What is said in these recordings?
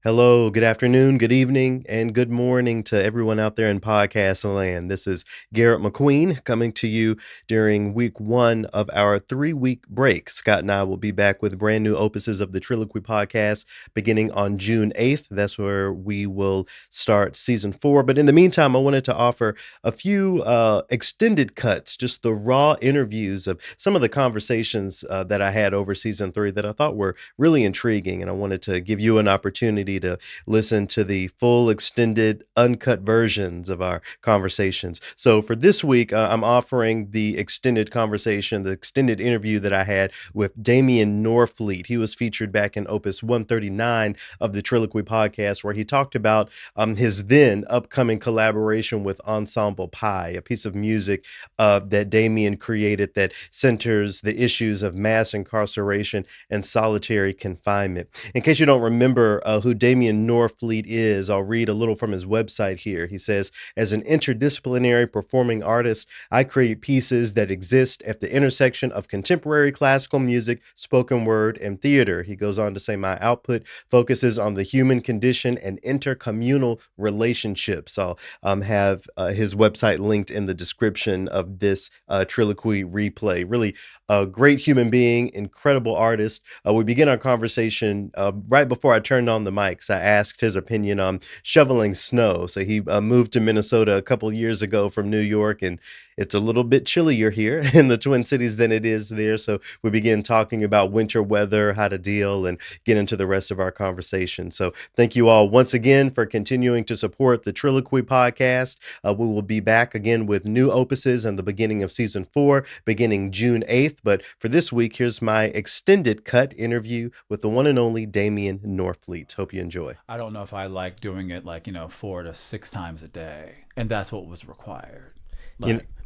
Hello, good afternoon, good evening, and good morning to everyone out there in podcast land. This is Garrett McQueen coming to you during week one of our 3-week break. Scott and I will be back with brand new opuses of the Triloquy podcast beginning on June 8th. That's where we will start season 4. But in the meantime, I wanted to offer a few extended cuts, just the raw interviews of some of the conversations that I had over season 3 that I thought were really intriguing. And I wanted to give you an opportunity to listen to the full extended uncut versions of our conversations. So for this week, I'm offering the extended conversation, the extended interview that I had with Damian Norfleet. He was featured back in Opus 139 of the Triloquy podcast, where he talked about his then upcoming collaboration with Ensemble Pi, a piece of music that Damien created that centers the issues of mass incarceration and solitary confinement. In case you don't remember who Damian Norfleet is, I'll read a little from his website here. He says, as an interdisciplinary performing artist, I create pieces that exist at the intersection of contemporary classical music, spoken word, and theater. He goes on to say, my output focuses on the human condition and intercommunal relationships. I'll have his website linked in the description of this Triloquy replay. Really a great human being, incredible artist. We begin our conversation right before I turned on the mics. I asked his opinion on shoveling snow. So he moved to Minnesota a couple years ago from New York, and it's a little bit chillier here in the Twin Cities than it is there. So we begin talking about winter weather, how to deal, and get into the rest of our conversation. So thank you all once again for continuing to support the Triloquy podcast. We will be back again with new opuses and the beginning of season 4, beginning June 8th. But for this week, here's my extended cut interview with the one and only Damien Norfleet. Hope you enjoy. I don't know if I like doing it 4 to 6 times a day, and that's what was required.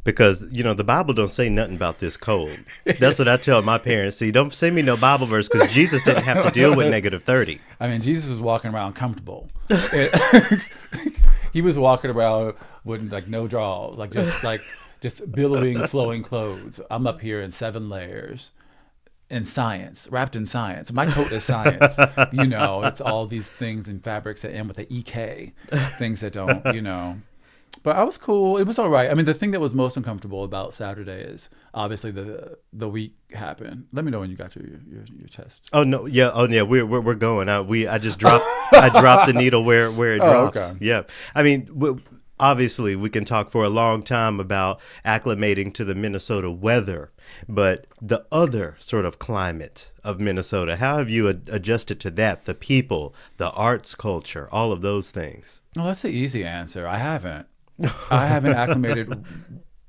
Because the Bible don't say nothing about this cold. That's what I tell my parents. See, don't send me no Bible verse, because Jesus didn't have to deal with -30. I mean, Jesus was walking around comfortable. He was walking around with no drawers, just billowing, flowing clothes. I'm up here in 7 layers. In science, wrapped in science. My coat is science. It's all these things and fabrics that end with an EK, things that don't, But I was cool. It was all right. I mean, the thing that was most uncomfortable about Saturday is obviously the week happened. Let me know when you got to your test. Oh no, yeah, we're going. I just dropped I dropped the needle where it drops. Okay. Yeah, I mean. Obviously, we can talk for a long time about acclimating to the Minnesota weather, but the other sort of climate of Minnesota, how have you adjusted to that? The people, the arts culture, all of those things. Well, that's the easy answer. I haven't acclimated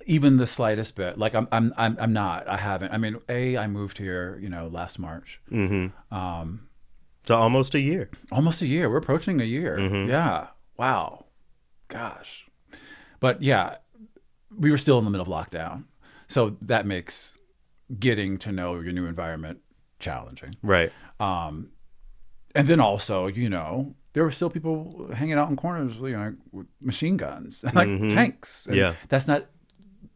even the slightest bit. I'm not. I haven't. I mean, I moved here, last March. Mm-hmm. So almost a year. Almost a year. We're approaching a year. Mm-hmm. Yeah. Wow. Gosh. But yeah, we were still in the middle of lockdown. So that makes getting to know your new environment challenging. Right. And then also, there were still people hanging out in corners, with machine guns, tanks. And yeah. That's not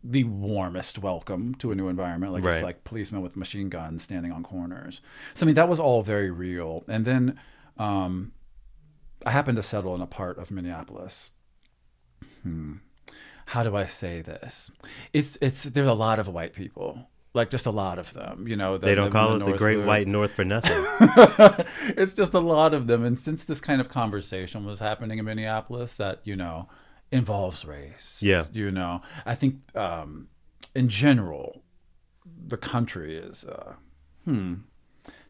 the warmest welcome to a new environment. Right. It's like policemen with machine guns standing on corners. So, I mean, that was all very real. And then I happened to settle in a part of Minneapolis. How do I say this? There's a lot of white people, just a lot of them. They don't call it the Great White North for nothing. It's just a lot of them. And since this kind of conversation was happening in Minneapolis, that involves race. Yeah. I think in general, the country is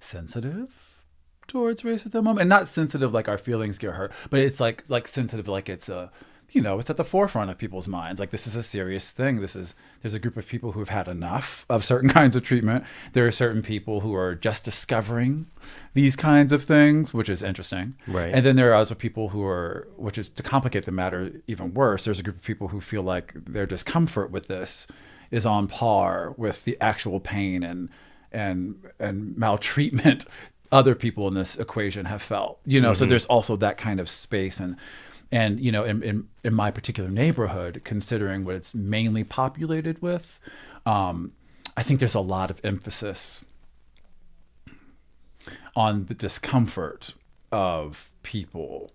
sensitive towards race at the moment, and not sensitive like our feelings get hurt, but it's like sensitive like it's it's at the forefront of people's minds. This is a serious thing. There's a group of people who've had enough of certain kinds of treatment. There are certain people who are just discovering these kinds of things, which is interesting. Right. And then there are other people which is to complicate the matter even worse, there's a group of people who feel like their discomfort with this is on par with the actual pain and maltreatment other people in this equation have felt. So there's also that kind of space. And in my particular neighborhood, considering what it's mainly populated with, I think there's a lot of emphasis on the discomfort of people,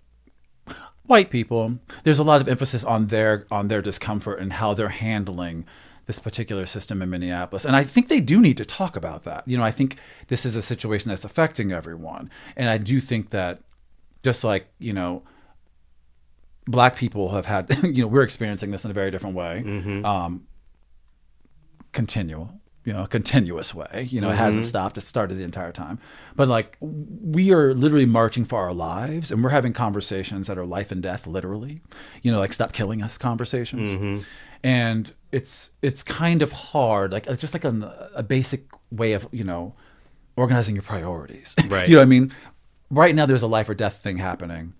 white people, there's a lot of emphasis on their discomfort and how they're handling this particular system in Minneapolis. And I think they do need to talk about that. I think this is a situation that's affecting everyone. And I do think that just like, Black people have had, we're experiencing this in a very different way. Continuous way. It hasn't stopped. It started the entire time. But like, we are literally marching for our lives, and we're having conversations that are life and death, literally. Like stop killing us conversations. And it's kind of hard, like just like a basic way of organizing your priorities. Right. You know what I mean? Right now, there's a life or death thing happening.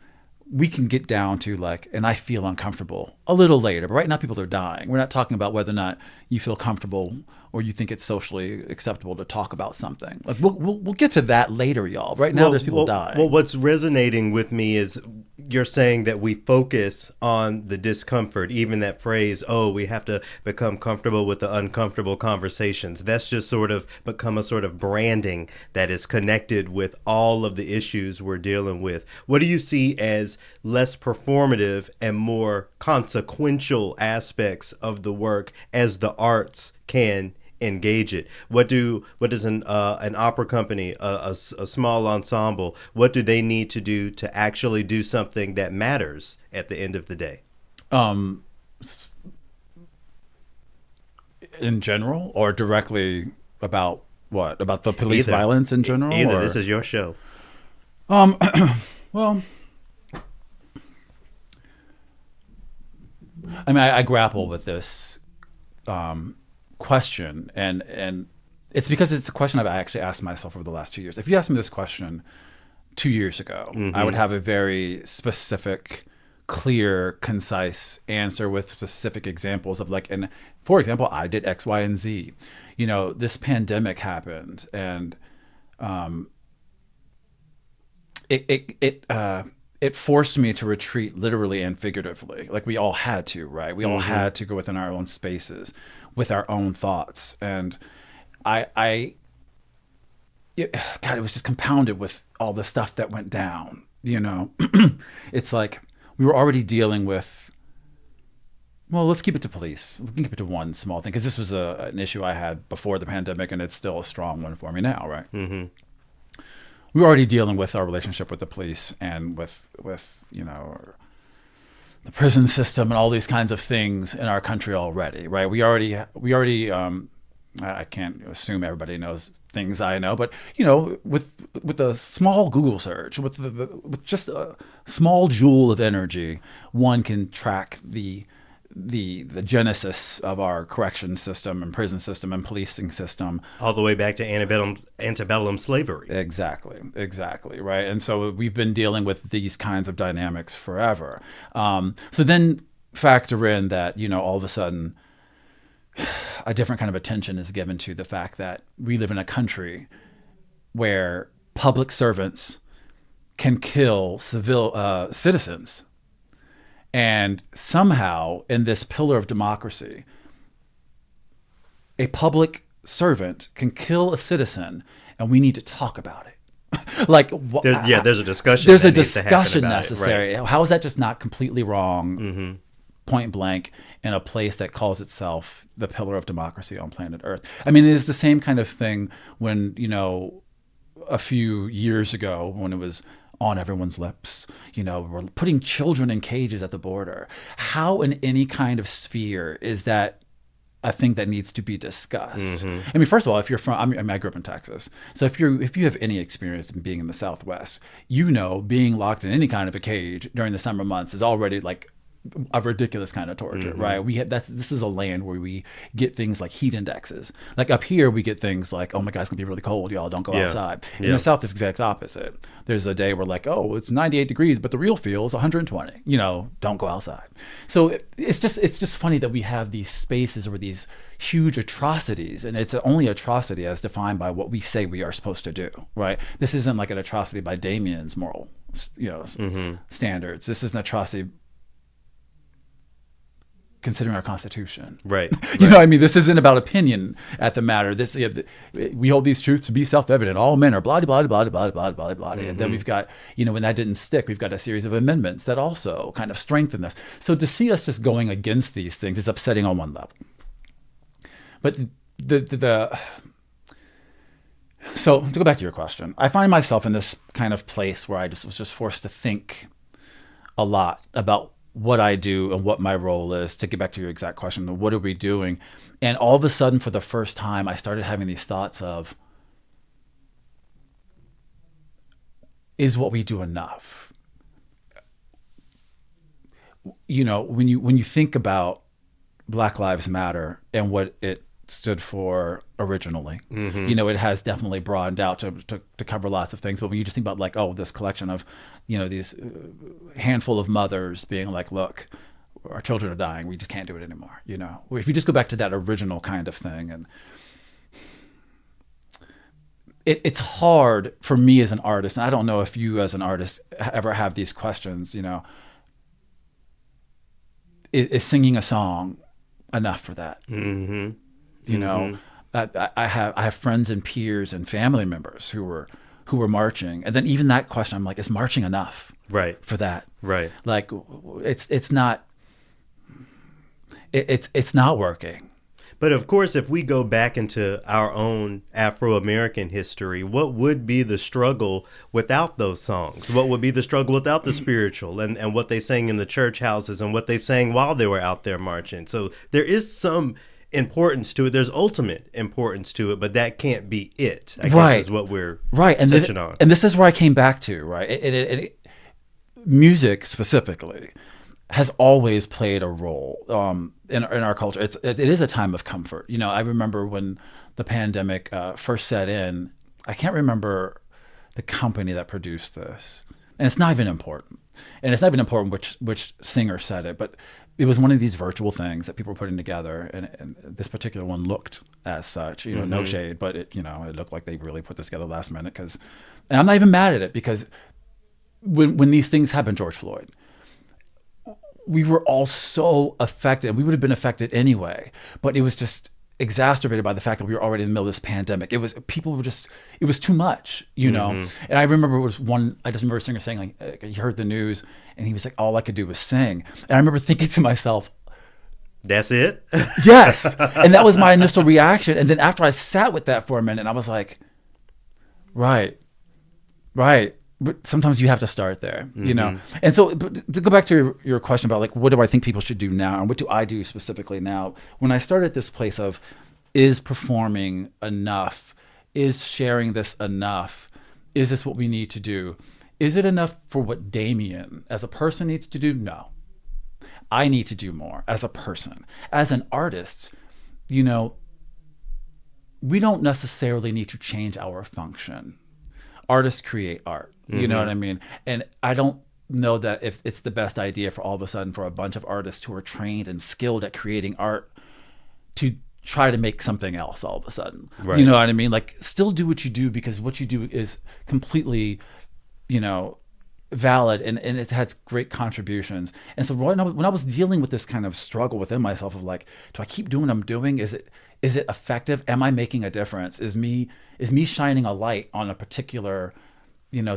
We can get down to like, and I feel uncomfortable a little later, but right now people are dying. We're not talking about whether or not you feel comfortable or you think it's socially acceptable to talk about something. Like we'll get to that later, y'all. Right now there's people dying. Well, what's resonating with me is you're saying that we focus on the discomfort, even that phrase, we have to become comfortable with the uncomfortable conversations. That's just sort of become a sort of branding that is connected with all of the issues we're dealing with. What do you see as less performative and more consequential aspects of the work as the arts can engage it? What does an opera company, a small ensemble, what do they need to do to actually do something that matters at the end of the day? In general, or directly about what? About the police Either. violence in general? Either. Or? This is your show. Well, I mean, I grapple with this question, and it's because it's a question I've actually asked myself over the last 2 years. If you asked me this question 2 years ago, I would have a very specific, clear, concise answer with specific examples of like, and for example, I did X, Y, and Z. This pandemic happened, and it forced me to retreat literally and figuratively. Like we all had to, right? We all had to go within our own spaces with our own thoughts. And God, it was just compounded with all the stuff that went down, It's like we were already dealing with, well, let's keep it to police. We can keep it to one small thing, because this was an issue I had before the pandemic, and it's still a strong one for me now, right? We were already dealing with our relationship with the police and with the prison system and all these kinds of things in our country already, right? We already I can't assume everybody knows things I know, but with a small Google search, with just a small joule of energy, one can track the genesis of our correction system and prison system and policing system all the way back to antebellum slavery. Exactly, right? And so we've been dealing with these kinds of dynamics forever. So then factor in that all of a sudden a different kind of attention is given to the fact that we live in a country where public servants can kill citizens. And somehow, in this pillar of democracy, a public servant can kill a citizen, and we need to talk about it. There's a discussion. There's a discussion necessary. Right. How is that just not completely wrong, point blank, in a place that calls itself the pillar of democracy on planet Earth? I mean, it's the same kind of thing when, a few years ago, when it was on everyone's lips, we're putting children in cages at the border. How in any kind of sphere is that a thing that needs to be discussed? I mean, first of all, if you're from, I grew up in Texas. So if you have any experience in being in the Southwest, being locked in any kind of a cage during the summer months is already like a ridiculous kind of torture, right? This is a land where we get things like heat indexes. Like up here, we get things like, oh my God, it's gonna be really cold, y'all, don't go outside. In the South, it's the exact opposite. There's a day where like, oh, it's 98 degrees, but the real feel is 120. Don't go outside. So it's just funny that we have these spaces where these huge atrocities, and it's only atrocity as defined by what we say we are supposed to do, right? This isn't like an atrocity by Damien's moral, standards. This is an atrocity considering our Constitution. Right. You know what I mean? This isn't about opinion at the matter. This we hold these truths to be self-evident. All men are blah, blah, blah, blah, blah, blah, blah. And then we've got, when that didn't stick, we've got a series of amendments that also kind of strengthen this. So to see us just going against these things is upsetting on one level. But so to go back to your question, I find myself in this kind of place where I was just forced to think a lot about what I do and what my role is. To get back to your exact question, what are we doing? And all of a sudden, for the first time, I started having these thoughts of, is what we do enough? When you think about Black Lives Matter and what it stood for originally, it has definitely broadened out to cover lots of things. But when you just think about this collection of, these handful of mothers being like, look, our children are dying, we just can't do it anymore. If you just go back to that original kind of thing, and it's hard for me as an artist, and I don't know if you as an artist ever have these questions, is singing a song enough for that? I have friends and peers and family members who were marching, and then even that question, I'm like, is marching enough? Right. For that? Right. Like, it's not working. But of course, if we go back into our own Afro-American history, what would be the struggle without those songs? What would be the struggle without the spiritual and what they sang in the church houses and what they sang while they were out there marching? So there is some importance to it. There's ultimate importance to it, but that can't be it, I guess is what we're touching on. And this is where I came back to, right? Music specifically has always played a role in our culture. It is a time of comfort. I remember when the pandemic first set in, I can't remember the company that produced this, and it's not even important. And it's not even important which singer said it, but it was one of these virtual things that people were putting together, and this particular one looked as such. No shade, but it looked like they really put this together last minute. And I'm not even mad at it, because when these things happened, George Floyd, we were all so affected, and we would have been affected anyway, but it was just exacerbated by the fact that we were already in the middle of this pandemic. It was too much, And I remember I just remember a singer saying, like, he heard the news and he was like, all I could do was sing. And I remember thinking to myself, that's it? Yes. And that was my initial reaction. And then after I sat with that for a minute, I was like, right. But sometimes you have to start there, And so, but to go back to your question about, like, what do I think people should do now, and what do I do specifically now? When I started this place of, is performing enough? Is sharing this enough? Is this what we need to do? Is it enough for what Damien as a person needs to do? No. I need to do more as a person. As an artist, we don't necessarily need to change our function. Artists create art. You know what I mean? And I don't know that if it's the best idea for all of a sudden for a bunch of artists who are trained and skilled at creating art to try to make something else all of a sudden. Right. You know what I mean? Like, still do what you do, because what you do is completely, valid, and it has great contributions. And so when I was dealing with this kind of struggle within myself of, like, do I keep doing what I'm doing? Is it effective? Am I making a difference? Is me shining a light on a particular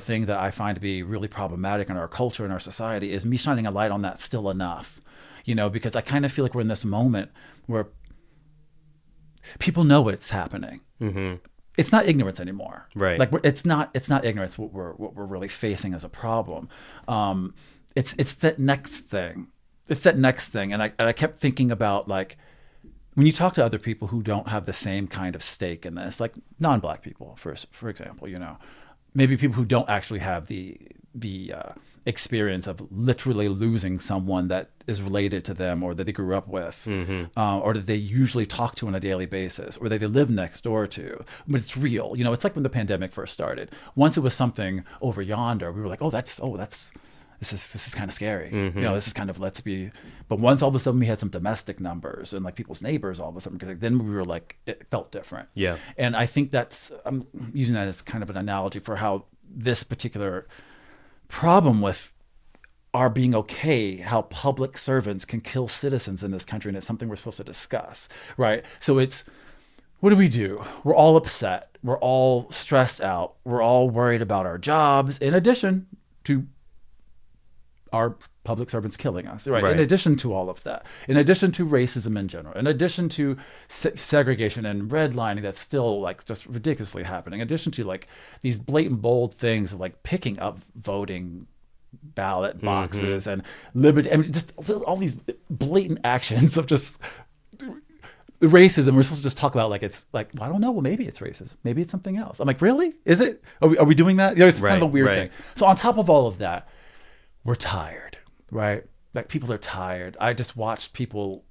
thing that I find to be really problematic in our culture and our society? Is me shining a light on that still enough? Because I kind of feel like we're in this moment where people know what's happening. Mm-hmm. It's not ignorance anymore, right? Like, it's not ignorance what we're really facing as a problem. It's that next thing. It's that next thing, and I kept thinking about, like, when you talk to other people who don't have the same kind of stake in this, like non-Black people, for example, maybe people who don't actually have the experience of literally losing someone that is related to them, or that they grew up with, or that they usually talk to on a daily basis, or that they live next door to. But it's real. It's like when the pandemic first started. Once it was something over yonder, we were like, this is kind of scary. This is kind of, but once all of a sudden we had some domestic numbers and, like, people's neighbors all of a sudden, because then we were like, it felt different. Yeah. And I think I'm using that as kind of an analogy for how this particular problem with are being okay how public servants can kill citizens in this country, and it's something we're supposed to discuss, right? So it's, what do we do? We're all upset. We're all stressed out. We're all worried about our jobs, in addition to our public servants killing us, right? In addition to all of that, in addition to racism in general, in addition to segregation and redlining that's still like just ridiculously happening, in addition to like these blatant bold things of like picking up voting ballot boxes and liberty, I mean, just all these blatant actions of just racism. We're supposed to just talk about like, it's like, well, I don't know, well, maybe it's racism, maybe it's something else. I'm like, really? Is it? Are we doing that? You know, it's kind of a weird thing. So on top of all of that, we're tired, right? Like, people are tired. I just watched people,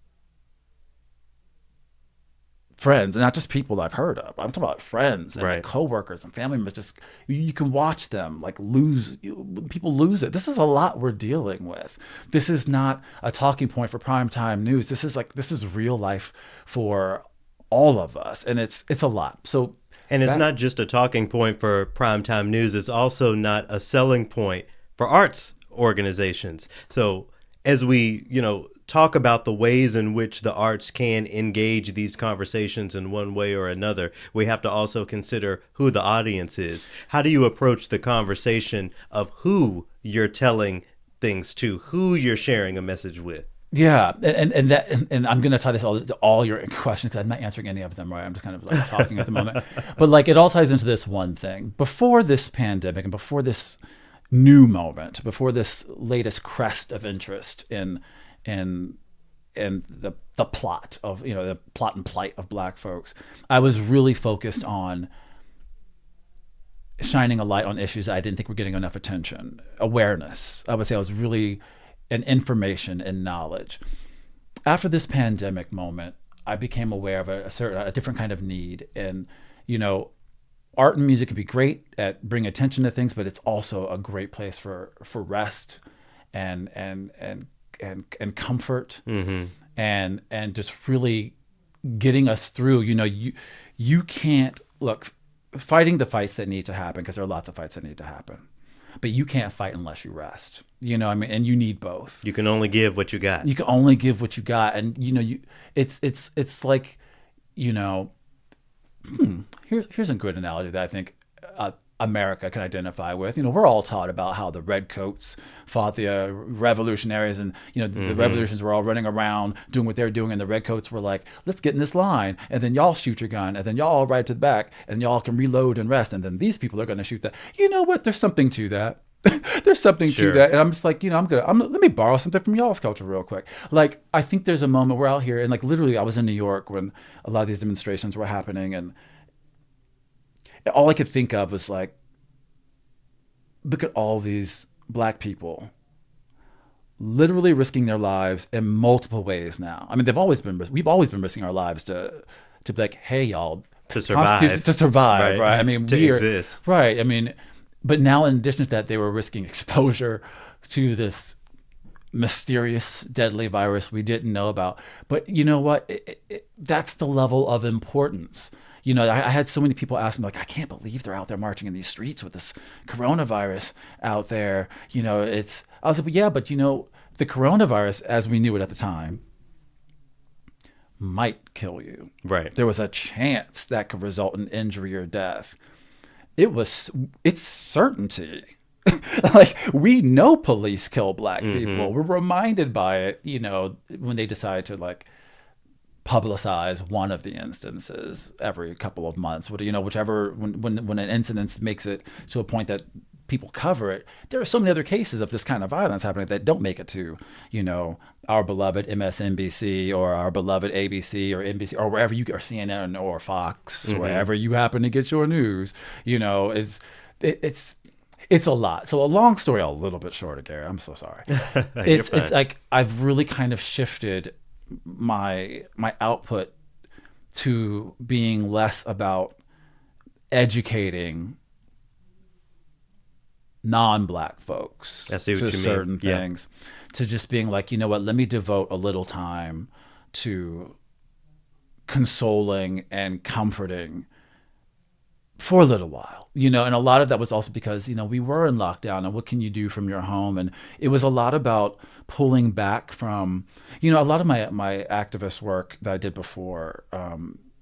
friends, and not just people I've heard of. I'm talking about friends and like coworkers and family members. Just, you can watch them like people lose it. This is a lot we're dealing with. This is not a talking point for primetime news. This is real life for all of us, and it's a lot. So, and it's not just a talking point for primetime news. It's also not a selling point for arts organizations. So as we, talk about the ways in which the arts can engage these conversations in one way or another, we have to also consider who the audience is. How do you approach the conversation of who you're telling things to, who you're sharing a message with? Yeah, and I'm going to tie this all to all your questions. I'm not answering any of them, right? I'm just kind of like talking at the moment. But like, it all ties into this one thing. Before this pandemic and before this new moment, before this latest crest of interest in the plot of, the plot and plight of Black folks, I was really focused on shining a light on issues that I didn't think were getting enough attention. Awareness. I would say I was really in information and knowledge. After this pandemic moment, I became aware of a different kind of need. And, art and music can be great at bringing attention to things, but it's also a great place for rest and comfort, and just really getting us through. You can't look fighting the fights that need to happen, because there are lots of fights that need to happen, but you can't fight unless you rest. And you need both. You can only give what you got. You can only give what you got, and it's like, here's a good analogy that I think America can identify with. We're all taught about how the redcoats fought the revolutionaries, and the revolutions were all running around doing what they're doing, and the redcoats were like, let's get in this line, and then y'all shoot your gun, and then y'all all ride to the back, and y'all can reload and rest, and then these people are going to shoot that. You know what? There's something to that. There's something to that. And I'm just like, let me borrow something from y'all's culture real quick. Like, I think there's a moment we're out here, and like literally I was in New York when a lot of these demonstrations were happening, and all I could think of was like, look at all these Black people literally risking their lives in multiple ways now. I mean, we've always been risking our lives to be like, hey, y'all, to survive, right? I mean, to exist, right? I mean, but now in addition to that, they were risking exposure to this mysterious, deadly virus we didn't know about. But you know what? That's the level of importance. I had so many people ask me, like, I can't believe they're out there marching in these streets with this coronavirus out there. I was like, well, yeah, but the coronavirus, as we knew it at the time, might kill you. Right. There was a chance that could result in injury or death. It's certainty. Like, we know police kill Black people. We're reminded by it, when they decide to like publicize one of the instances every couple of months. Whichever when an incident makes it to a point that people cover it, there are so many other cases of this kind of violence happening that don't make it to, our beloved MSNBC or our beloved ABC or NBC or wherever you, or CNN or Fox, wherever you happen to get your news. It's a lot. So a long story, a little bit shorter, Garrett. I'm so sorry. It's like I've really kind of shifted my output to being less about educating non-Black folks I see what to you certain mean. things, to just being like, let me devote a little time to consoling and comforting for a little while, and a lot of that was also because, we were in lockdown, and what can you do from your home? And it was a lot about pulling back from, a lot of my activist work that I did before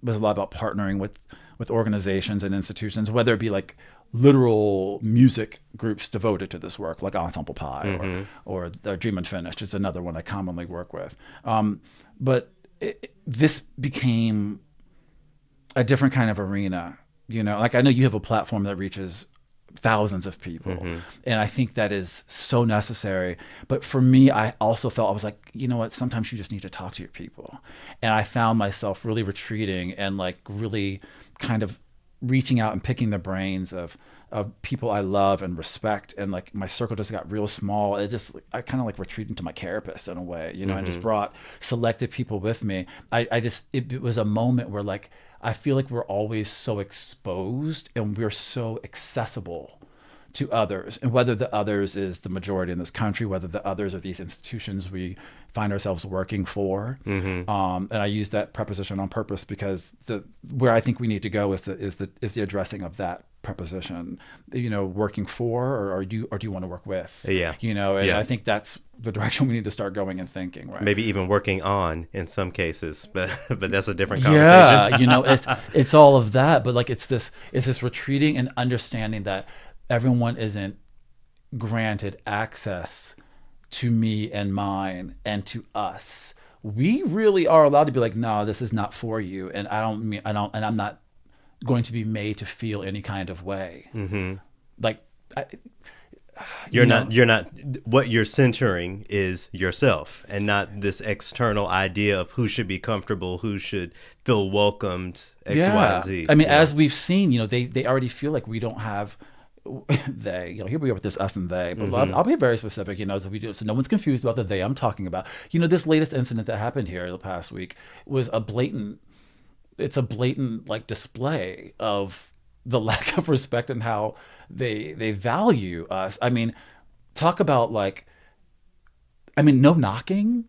was a lot about partnering with organizations and institutions, whether it be like literal music groups devoted to this work, like Ensemble Pi or Dream Unfinished is another one I commonly work with. But this became a different kind of arena. Like I know you have a platform that reaches thousands of people, and I think that is so necessary. But for me, I also felt, I was like, you know what, sometimes you just need to talk to your people. And I found myself really retreating and like really kind of reaching out and picking the brains of people I love and respect. And like my circle just got real small. I kind of like retreated into my carapace in a way, and just brought selected people with me. It was a moment where like, I feel like we're always so exposed and we're so accessible to others, and whether the others is the majority in this country, whether the others are these institutions we find ourselves working for. And I use that preposition on purpose because where I think we need to go is the addressing of that preposition, working for, or do you want to work with? I think that's the direction we need to start going and thinking, right? Maybe even working on in some cases, but that's a different conversation. It's all of that, but like it's this retreating and understanding that everyone isn't granted access to me and mine and to us. We really are allowed to be like, no, this is not for you, and I'm not going to be made to feel any kind of way. Like you're not what you're centering is yourself and not this external idea of who should be comfortable, who should feel welcomed, X, Y, and Z. I mean, as we've seen, they already feel like we don't have they, here we are with this us and they, but I'll be very specific, so no one's confused about the they I'm talking about. This latest incident that happened here the past week was a blatant like display of the lack of respect and how they value us. I mean, talk about like, no knocking,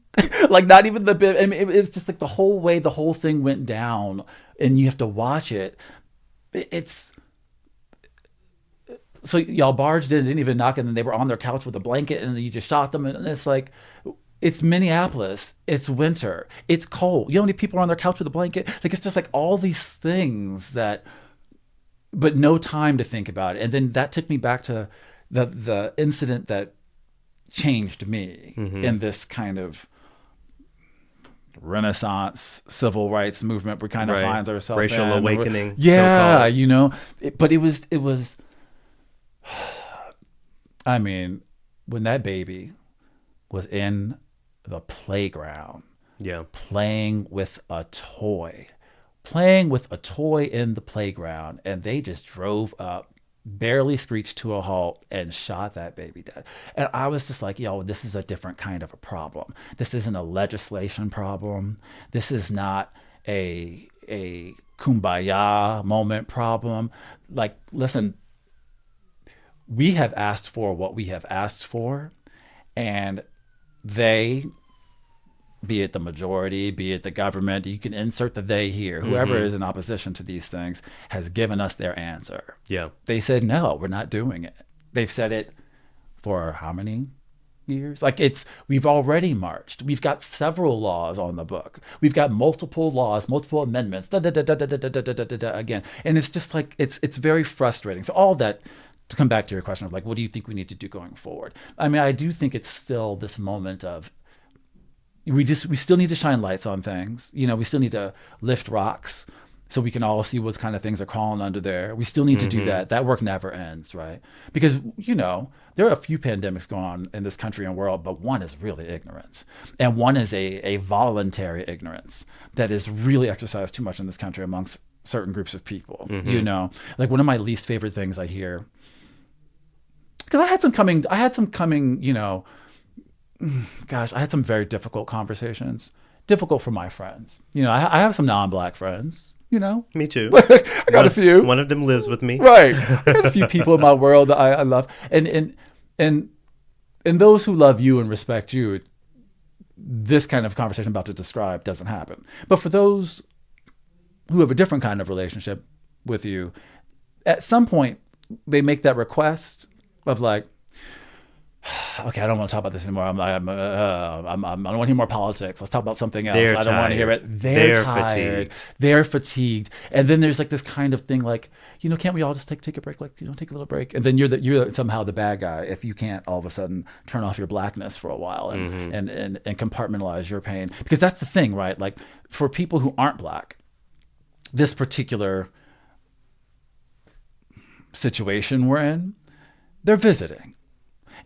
like not even the bit. I mean, it's just like the whole way the whole thing went down, and you have to watch it. It's so y'all barged in, didn't even knock, and then they were on their couch with a blanket, and then you just shot them, and it's like, it's Minneapolis, it's winter, it's cold. You know how many people are on their couch with a blanket? Like, it's just like all these things but no time to think about it. And then that took me back to the incident that changed me in this kind of Renaissance civil rights movement we kind of finds ourselves racial in. awakening. Yeah, but it was. I mean, when that baby was in the playground, playing with a toy in the playground, and they just drove up, barely screeched to a halt, and shot that baby dead. And I was just like, this is a different kind of a problem. This isn't a legislation problem. This is not a kumbaya moment problem. Like, listen, we have asked for what we have asked for, and they, be it the majority, be it the government, you can insert the they here, whoever is in opposition to these things, has given us their answer. They said, no, we're not doing it. They've said it for how many years? Like, we've already marched. We've got several laws on the book. We've got multiple laws, multiple amendments, again. And it's just like, it's very frustrating. So all that, to come back to your question of like, what do you think we need to do going forward? I mean, I do think it's still this moment of, we still need to shine lights on things. We still need to lift rocks so we can all see what kind of things are crawling under there. We still need to do that. That work never ends, right? Because, there are a few pandemics going on in this country and world, but one is really ignorance. And one is a voluntary ignorance that is really exercised too much in this country amongst certain groups of people. Like one of my least favorite things I hear, because I had some coming, I had some very difficult conversations. Difficult for my friends. I have some non-Black friends, Me too. I got a few. One of them lives with me. Right. I got a few people in my world that I love. And those who love you and respect you, this kind of conversation I'm about to describe doesn't happen. But for those who have a different kind of relationship with you, at some point they make that request of like, okay, I don't want to talk about this anymore. I don't want to hear more politics. Let's talk about something else. They're I don't want to hear it. They're tired. fatigued. They're fatigued. And then there's like this kind of thing like, can't we all just take a break? Like, take a little break. And then you're somehow the bad guy if you can't all of a sudden turn off your blackness for a while and compartmentalize your pain. Because that's the thing, right? Like for people who aren't Black, this particular situation we're in, they're visiting.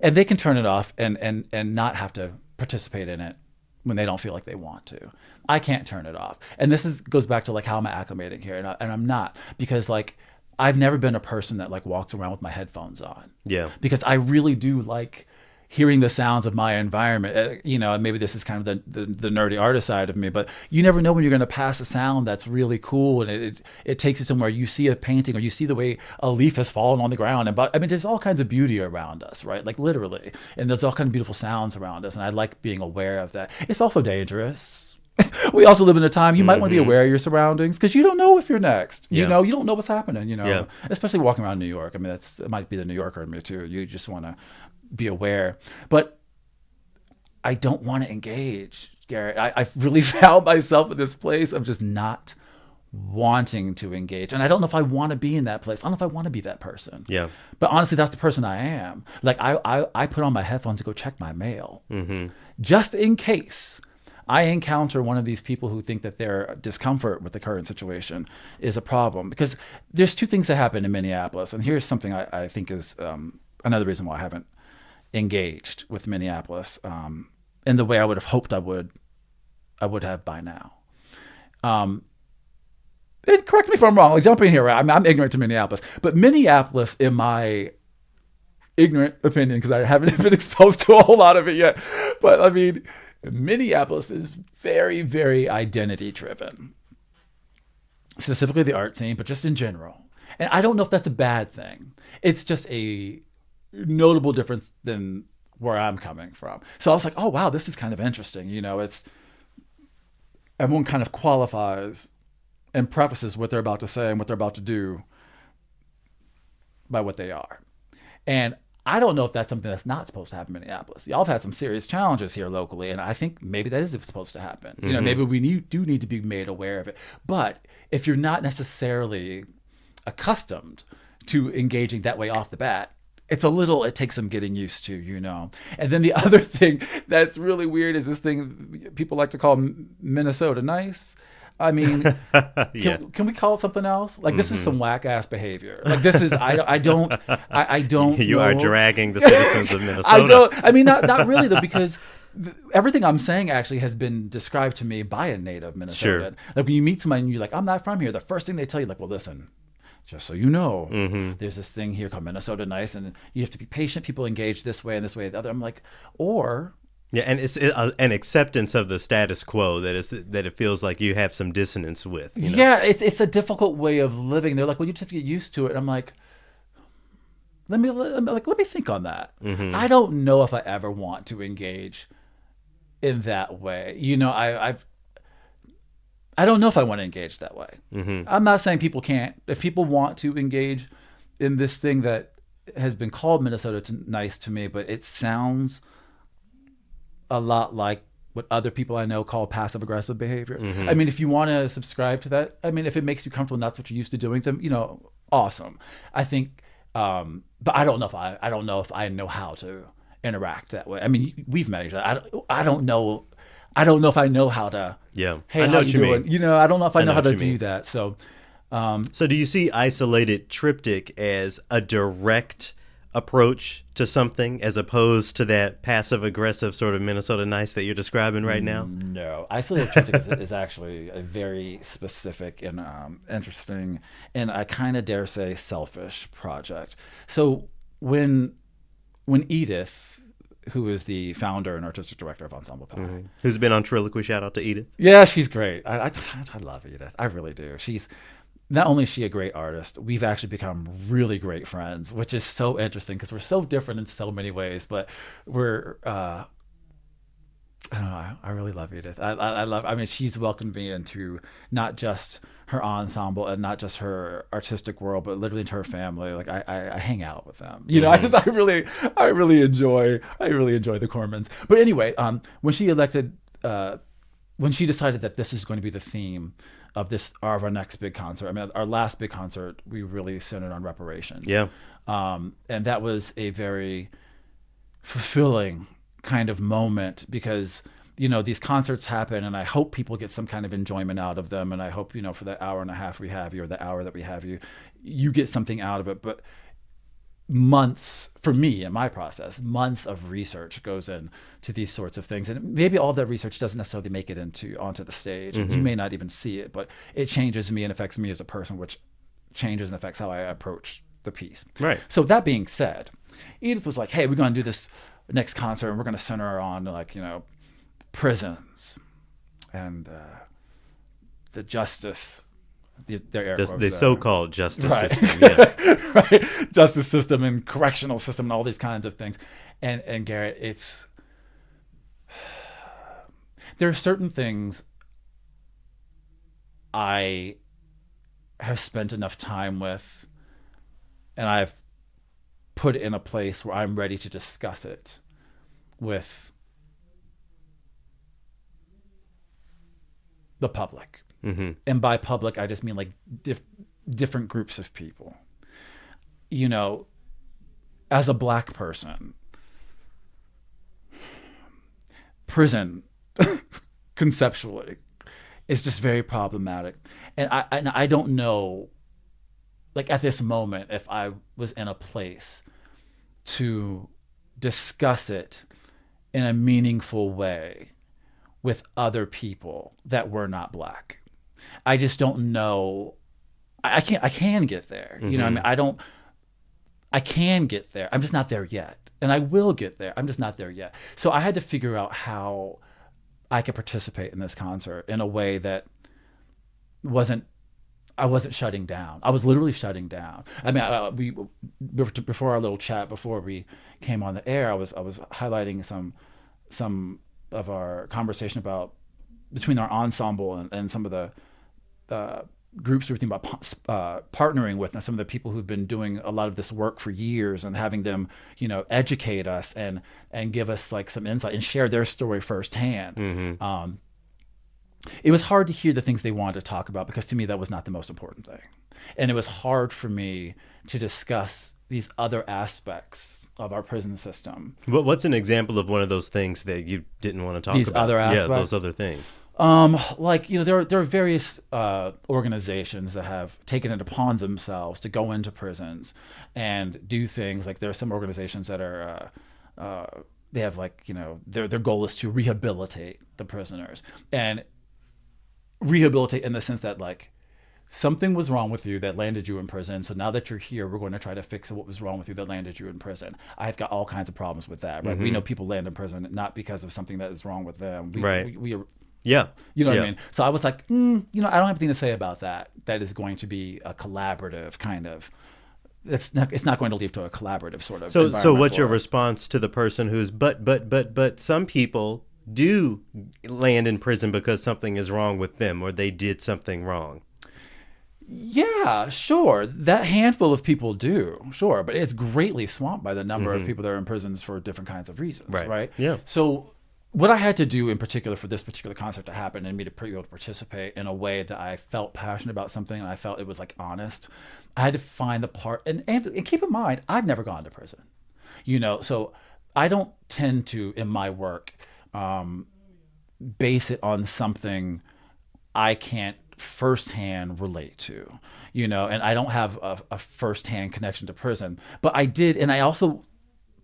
And they can turn it off and not have to participate in it when they don't feel like they want to. I can't turn it off. And this goes back to like, how am I acclimating here? And I'm not, because like, I've never been a person that like walks around with my headphones on. Yeah. Because I really do like hearing the sounds of my environment. Maybe this is kind of the nerdy artist side of me, but you never know when you're going to pass a sound that's really cool, and it takes you somewhere. You see a painting, or you see the way a leaf has fallen on the ground, there's all kinds of beauty around us, right? Like literally, and there's all kinds of beautiful sounds around us, and I like being aware of that. It's also dangerous. We also live in a time you might want to be aware of your surroundings, because you don't know if you're next. You don't know what's happening. Especially walking around New York. It might be the New Yorker in me too. You just want to be aware, but I don't want to engage, Garrett. I really found myself in this place of just not wanting to engage, and I don't know if I want to be in that place. I don't know if I want to be that person. Yeah. But honestly, that's the person I am. Like I put on my headphones to go check my mail, just in case I encounter one of these people who think that their discomfort with the current situation is a problem. Because there's two things that happen in Minneapolis, and here's something I think is another reason why I haven't engaged with Minneapolis in the way I would have hoped I would have by now. And correct me if I'm wrong. Like, jump in here. Right? I'm ignorant to Minneapolis, but Minneapolis, in my ignorant opinion, because I haven't been exposed to a whole lot of it yet, but I mean, Minneapolis is very, very identity driven, specifically the art scene, but just in general. And I don't know if that's a bad thing. It's just a notable difference than where I'm coming from. So I was like, oh wow, this is kind of interesting. It's everyone kind of qualifies and prefaces what they're about to say and what they're about to do by what they are. And I don't know if that's something that's not supposed to happen in Minneapolis. Y'all have had some serious challenges here locally, and I think maybe that is supposed to happen. Maybe we do need to be made aware of it. But if you're not necessarily accustomed to engaging that way off the bat, it takes some getting used to, And then the other thing that's really weird is this thing people like to call Minnesota nice. I mean, can we call it something else? Like, this is some whack ass behavior. Like, this is, I don't. You know. are dragging the citizens of Minnesota. Not really though, because everything I'm saying actually has been described to me by a native Minnesotan. Sure. Like, when you meet somebody and you're like, I'm not from here, the first thing they tell you, like, well, listen, just so you know, there's this thing here called Minnesota nice, and you have to be patient. People engage this way and this way, the other. I'm like, or. Yeah, and it's an acceptance of the status quo that it feels like you have some dissonance with. Yeah, it's a difficult way of living. They're like, well, you just have to get used to it. And I'm like, let me think on that. I don't know if I ever want to engage in that way. I don't know if I want to engage that way. I'm not saying people can't. If people want to engage in this thing that has been called Minnesota nice to me, but it sounds a lot like what other people I know call passive aggressive behavior. If you want to subscribe to that, if it makes you comfortable and that's what you're used to doing, then awesome. I think, but I don't know if I know how to interact that way. We've met each other. I don't know if I know how to. Yeah, hey, I know how what you doing? mean. I don't know if I know how to what you do mean. that. So, so do you see Isolated Triptych as a direct approach to something as opposed to that passive aggressive sort of Minnesota nice that you're describing right now? No, Isolated Chapter is actually a very specific and interesting, and I kind of dare say selfish project. So when Edith, who is the founder and artistic director of Ensemble Pi, Who's been on TRILLOQUY, shout out to Edith. Yeah, she's great. I love Edith. I really do. She's not only is she a great artist, we've actually become really great friends, which is so interesting because we're so different in so many ways, but we're I don't know. I really love Edith. I mean, she's welcomed me into not just her ensemble and not just her artistic world, but literally into her family. Like I hang out with them. You know, Mm-hmm. I really enjoy the Cormans. But anyway, when she elected, when she decided that this is going to be the theme of our next big concert. I mean, our last big concert, we really centered on reparations. Yeah. And that was a very fulfilling kind of moment because these concerts happen and I hope people get some kind of enjoyment out of them, and I hope for the hour and a half we have you or the hour that we have you get something out of it. But months for me in my process, months of research goes into these sorts of things, and maybe all that research doesn't necessarily make it onto the stage. Mm-hmm. You may not even see it, but it changes me and affects me as a person, which changes and affects how I approach the piece. Right. So that being said, Edith was like, hey, we're going to do this next concert and we're going to center on prisons and the justice, their air quotes The there. so-called justice Right. system. Yeah. Right, justice system and correctional system and all these kinds of things. And Garrett, there are certain things I have spent enough time with and I've put in a place where I'm ready to discuss it with the public. Mm-hmm. And by public, I just mean like different groups of people. As a Black person, prison conceptually is just very problematic. And I don't know, like at this moment, if I was in a place to discuss it in a meaningful way with other people that were not Black. I just don't know. I can get there. Mm-hmm. I mean, I can get there. I'm just not there yet. And I will get there. I'm just not there yet. So I had to figure out how I could participate in this concert in a way that I wasn't shutting down. I was literally shutting down. I mean, before our little chat, before we came on the air, I was highlighting some of our conversation about between our ensemble and some of the groups we're thinking about partnering with, and some of the people who've been doing a lot of this work for years, and having them, educate us and give us like some insight and share their story firsthand. Mm-hmm. It was hard to hear the things they wanted to talk about because to me that was not the most important thing, and it was hard for me to discuss these other aspects of our prison system. What's an example of one of those things that you didn't want to talk These about? other aspects? Yeah, those other things. There are various organizations that have taken it upon themselves to go into prisons and do things. Like there are some organizations that are they have their goal is to rehabilitate the prisoners, and rehabilitate in the sense that something was wrong with you that landed you in prison. So now that you're here, we're going to try to fix what was wrong with you that landed you in prison. I've got all kinds of problems with that, right? Mm-hmm. We know people land in prison not because of something that is wrong with them. Right. Yeah. You know what Yeah. I mean? So I was like, I don't have anything to say about that. That is going to be a collaborative kind of, it's not going to lead to a collaborative sort of So environment what's for your us. response to the person who's, but some people do land in prison because something is wrong with them or they did something wrong? Yeah, sure. That handful of people do, sure. But it's greatly swamped by the number of people that are in prisons for different kinds of reasons, right? Yeah. So what I had to do in particular for this particular concert to happen and me to be able to participate in a way that I felt passionate about something and I felt it was honest, I had to find the part, and keep in mind, I've never gone to prison, so I don't tend to, in my work, base it on something I can't firsthand relate to, and I don't have a firsthand connection to prison, but I did. And I also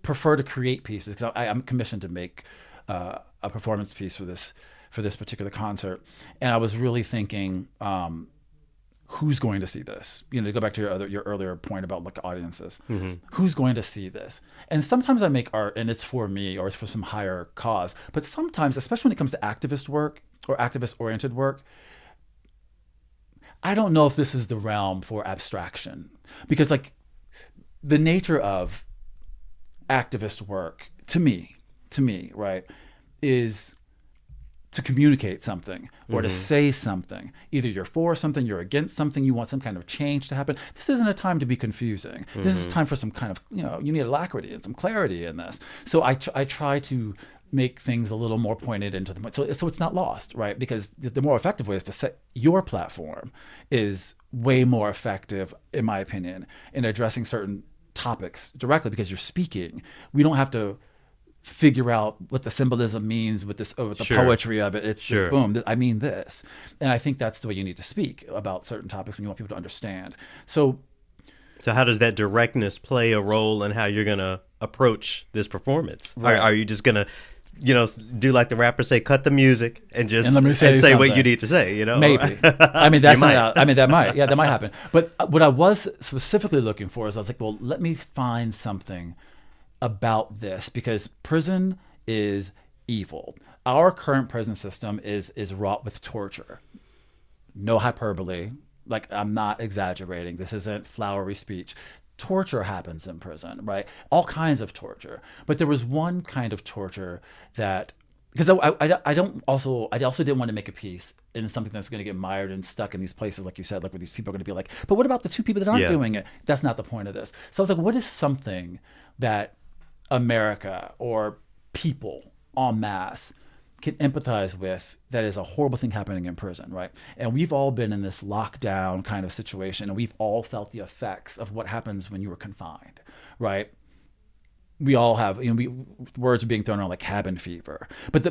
prefer to create pieces because I'm commissioned to make a performance piece for this particular concert. And I was really thinking, who's going to see this? To go back to your earlier point about audiences, who's going to see this? And sometimes I make art and it's for me or it's for some higher cause. But sometimes, especially when it comes to activist work or activist-oriented work, I don't know if this is the realm for abstraction, because the nature of activist work to me, right, is to communicate something or to Mm-hmm. say something. Either you're for something, you're against something, you want some kind of change to happen. This isn't a time to be confusing. This is Mm-hmm. time for some kind of, you need alacrity and some clarity in this. So I try to make things a little more pointed into the point. So it's not lost, right? Because the more effective way is to set your platform is way more effective, in my opinion, in addressing certain topics directly because you're speaking. We don't have to figure out what the symbolism means with this, or with the Sure. poetry of it. It's Sure. just boom, I mean this. And I think that's the way you need to speak about certain topics when you want people to understand. So So how does that directness play a role in how you're going to approach this performance? Right. Are you just going to, do like the rappers say, cut the music and just And let me say say what something. you need to say, maybe. I mean, that's You might. not, I mean, that might, yeah, that might happen. But what I was specifically looking for is I was like, well, let me find something about this because prison is evil. Our current prison system is wrought with torture. No hyperbole. Like, I'm not exaggerating. This isn't flowery speech. Torture happens in prison, right? All kinds of torture. But there was one kind of torture that, because I also didn't want to make a piece in something that's going to get mired and stuck in these places, like you said, like where these people are going to be like, but what about the two people that aren't Yeah. doing it? That's not the point of this. So I was like, what is something that America or people en masse can empathize with that is a horrible thing happening in prison, right? And we've all been in this lockdown kind of situation, and we've all felt the effects of what happens when you are confined, right? We all have, words are being thrown around like cabin fever. But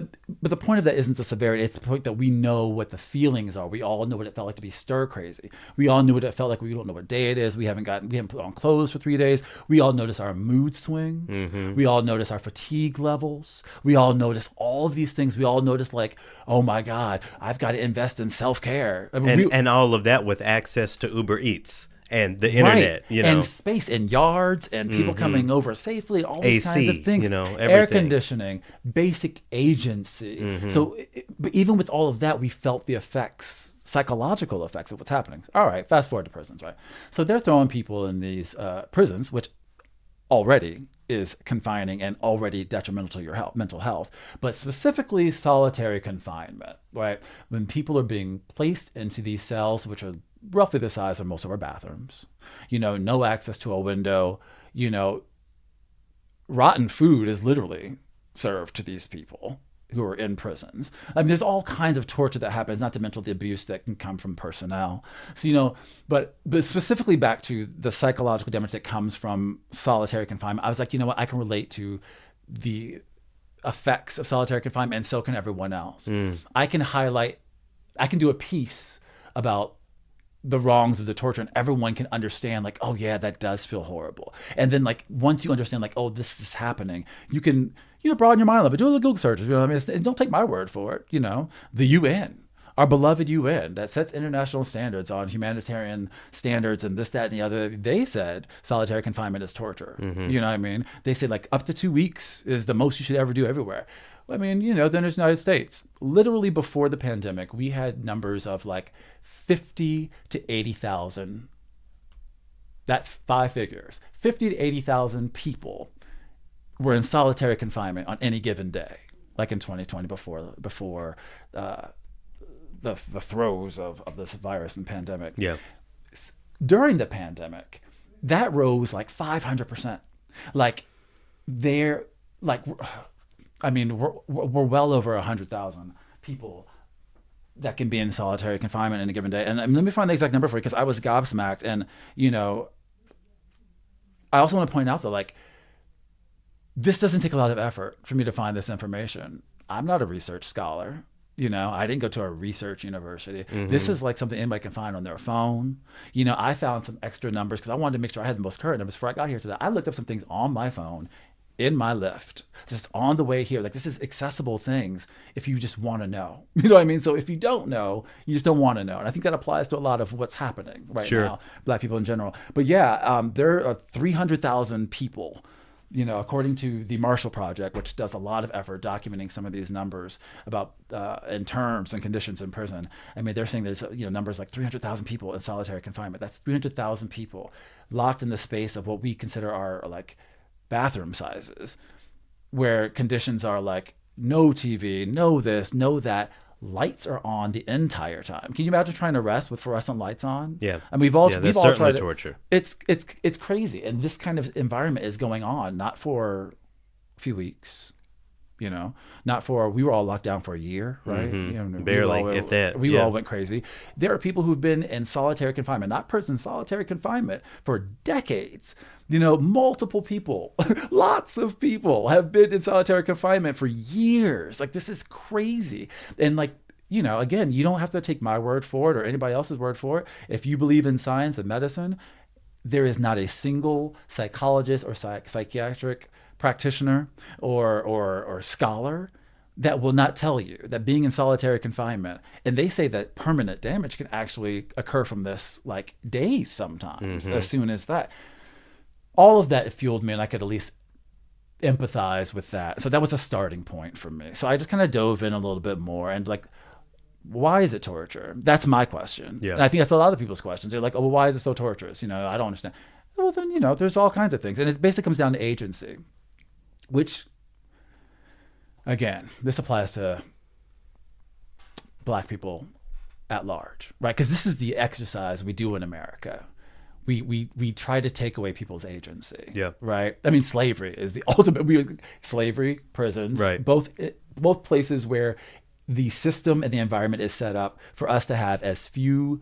the point of that isn't the severity. It's the point that we know what the feelings are. We all know what it felt like to be stir crazy. We all knew what it felt like. We don't know what day it is. We haven't put on clothes for 3 days. We all notice our mood swings. Mm-hmm. We all notice our fatigue levels. We all notice all of these things. We all notice like, oh my God, I've got to invest in self-care. I mean, And all of that with access to Uber Eats and the internet, right. And space and yards and people coming over safely, all these AC, kinds of things, air everything. conditioning, basic agency. So, but even with all of that, we felt the effects, psychological effects of what's happening. All right, fast forward to prisons, right? So they're throwing people in these prisons, which already is confining and already detrimental to your mental health, but specifically solitary confinement, right? When people are being placed into these cells, which are roughly the size of most of our bathrooms, no access to a window, rotten food is literally served to these people who are in prisons. I mean, there's all kinds of torture that happens, not to mention the abuse that can come from personnel. So, but specifically back to the psychological damage that comes from solitary confinement, I was like, I can relate to the effects of solitary confinement, and so can everyone else. I can do a piece about the wrongs of the torture, and everyone can understand like, oh yeah, that does feel horrible. And then like, once you understand like, oh, this is happening, you can, broaden your mind a little bit, do a little Google search. I mean, don't take my word for it. The UN, our beloved UN that sets international standards on humanitarian standards and this, that, and the other, they said solitary confinement is torture. You know what I mean? They say like up to 2 weeks is the most you should ever do everywhere. I mean, then there's the United States. Literally before the pandemic, we had numbers of like 50 to 80,000. That's 5 figures. 50 to 80,000 people were in solitary confinement on any given day, like in 2020 before the throes of this virus and pandemic. Yeah. During the pandemic, that rose like 500%. Like they're like, I mean, we're well over 100,000 people that can be in solitary confinement in a given day. And let me find the exact number for you because I was gobsmacked. And, I also want to point out that like, this doesn't take a lot of effort for me to find this information. I'm not a research scholar. I didn't go to a research university. This is like something anybody can find on their phone. I found some extra numbers because I wanted to make sure I had the most current numbers before I got here today. I looked up some things on my phone in my Lyft, just on the way here. Like, this is accessible things if you just want to know. You know what I mean? So if you don't know, you just don't want to know. And I think that applies to a lot of what's happening right now, Black people in general. But yeah, there are 300,000 people, according to the Marshall Project, which does a lot of effort documenting some of these numbers about in terms and conditions in prison. I mean, they're saying there's numbers like 300,000 people in solitary confinement. That's 300,000 people locked in the space of what we consider are like bathroom sizes, where conditions are like no TV, no this, no that. Lights are on the entire time. Can you imagine trying to rest with fluorescent lights on? Yeah. And we've Yeah, we've that's all certainly tried it. torture. It's crazy, and this kind of environment is going on not for a few weeks, not for, we were all locked down for a year, right? Barely, if that. We Yeah. all went crazy. There are people who've been in solitary confinement, not prison, solitary confinement for decades. Multiple people, lots of people have been in solitary confinement for years. Like, this is crazy. And like, again, you don't have to take my word for it or anybody else's word for it. If you believe in science and medicine, there is not a single psychologist or psychiatric practitioner or scholar that will not tell you that being in solitary confinement, and they say that permanent damage can actually occur from this, like days sometimes, as soon as that. All of that fueled me, and I could at least empathize with that. So that was a starting point for me. So I just kind of dove in a little bit more, and like, why is it torture? That's my question. Yeah. And I think that's a lot of people's questions. They're like, oh, well, why is it so torturous? I don't understand. Well, then, there's all kinds of things. And it basically comes down to agency, which, again, this applies to Black people at large, right? Because this is the exercise we do in America. We try to take away people's agency. Yeah. Right. I mean, slavery is the ultimate. Slavery, prisons, Right. Both places where the system and the environment is set up for us to have as few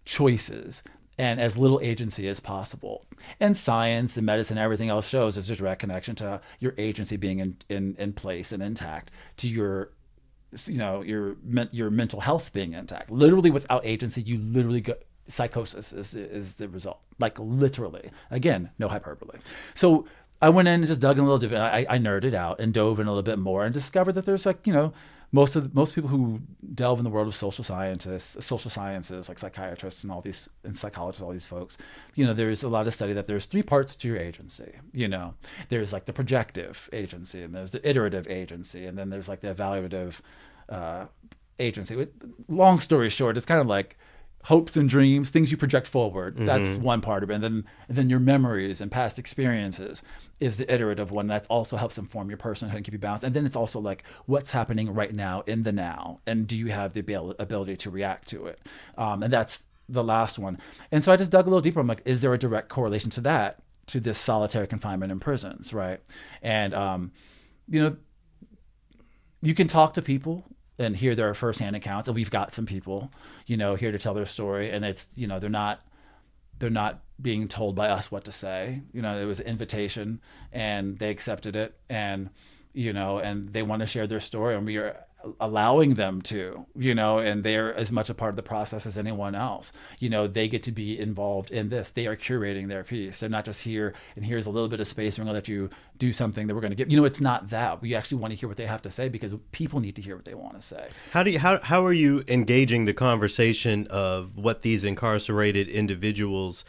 choices and as little agency as possible. And science and medicine and everything else shows there's a direct connection to your agency being in place and intact, to your mental health being intact. Literally, without agency, you literally go. Psychosis is the result. Like, literally. Again, no hyperbole. So I went in and just dug in a little bit. I nerded out and dove in a little bit more and discovered that there's like, most people who delve in the world of social sciences, like psychiatrists and psychologists, all these folks, there's a lot of study that there's 3 parts to your agency. There's like the projective agency, and there's the iterative agency, and then there's like the evaluative agency. Long story short, it's kind of like hopes and dreams, things you project forward. That's one part of it. And then your memories and past experiences is the iterative one. That also helps inform your personhood and keep you balanced. And then it's also like what's happening right now in the now. And do you have the ability to react to it? And that's the last one. And so I just dug a little deeper. I'm like, is there a direct correlation to that, to this solitary confinement in prisons, right? And, you can talk to people and hear their firsthand accounts. And we've got some people, here to tell their story. And it's, they're not being told by us what to say. It was an invitation and they accepted it, and, and they want to share their story, and we are allowing them to, and they're as much a part of the process as anyone else. They get to be involved in this. They are curating their piece. They're not just here and here's a little bit of space. We're going to let you do something that we're going to give. It's not that. We actually want to hear what they have to say, because people need to hear what they want to say. How are you engaging the conversation of what these incarcerated individuals,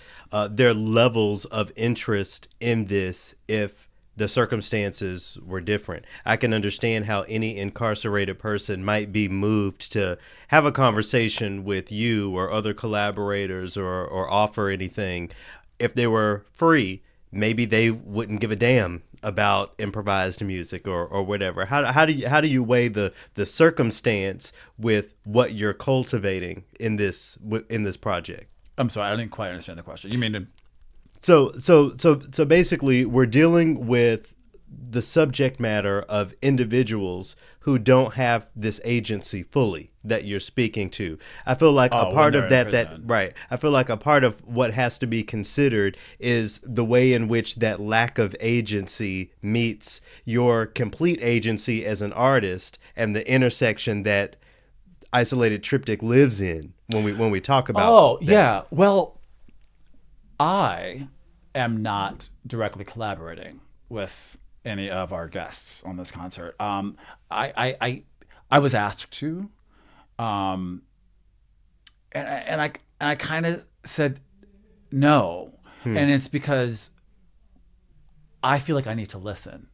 their levels of interest in this, if the circumstances were different? I can understand how any incarcerated person might be moved to have a conversation with you or other collaborators or offer anything. If they were free, maybe they wouldn't give a damn about improvised music or whatever. How do you weigh the circumstance with what you're cultivating in this project? I'm sorry, I didn't quite understand the question. You mean So basically, we're dealing with the subject matter of individuals who don't have this agency fully that you're speaking to. I feel like a part of that right. I feel like a part of what has to be considered is the way in which that lack of agency meets your complete agency as an artist, and the intersection that Isolated Triptych lives in when we talk about that. Yeah. Well, I am not directly collaborating with any of our guests on this concert. I was asked to, and I kind of said no, and it's because I feel like I need to listen.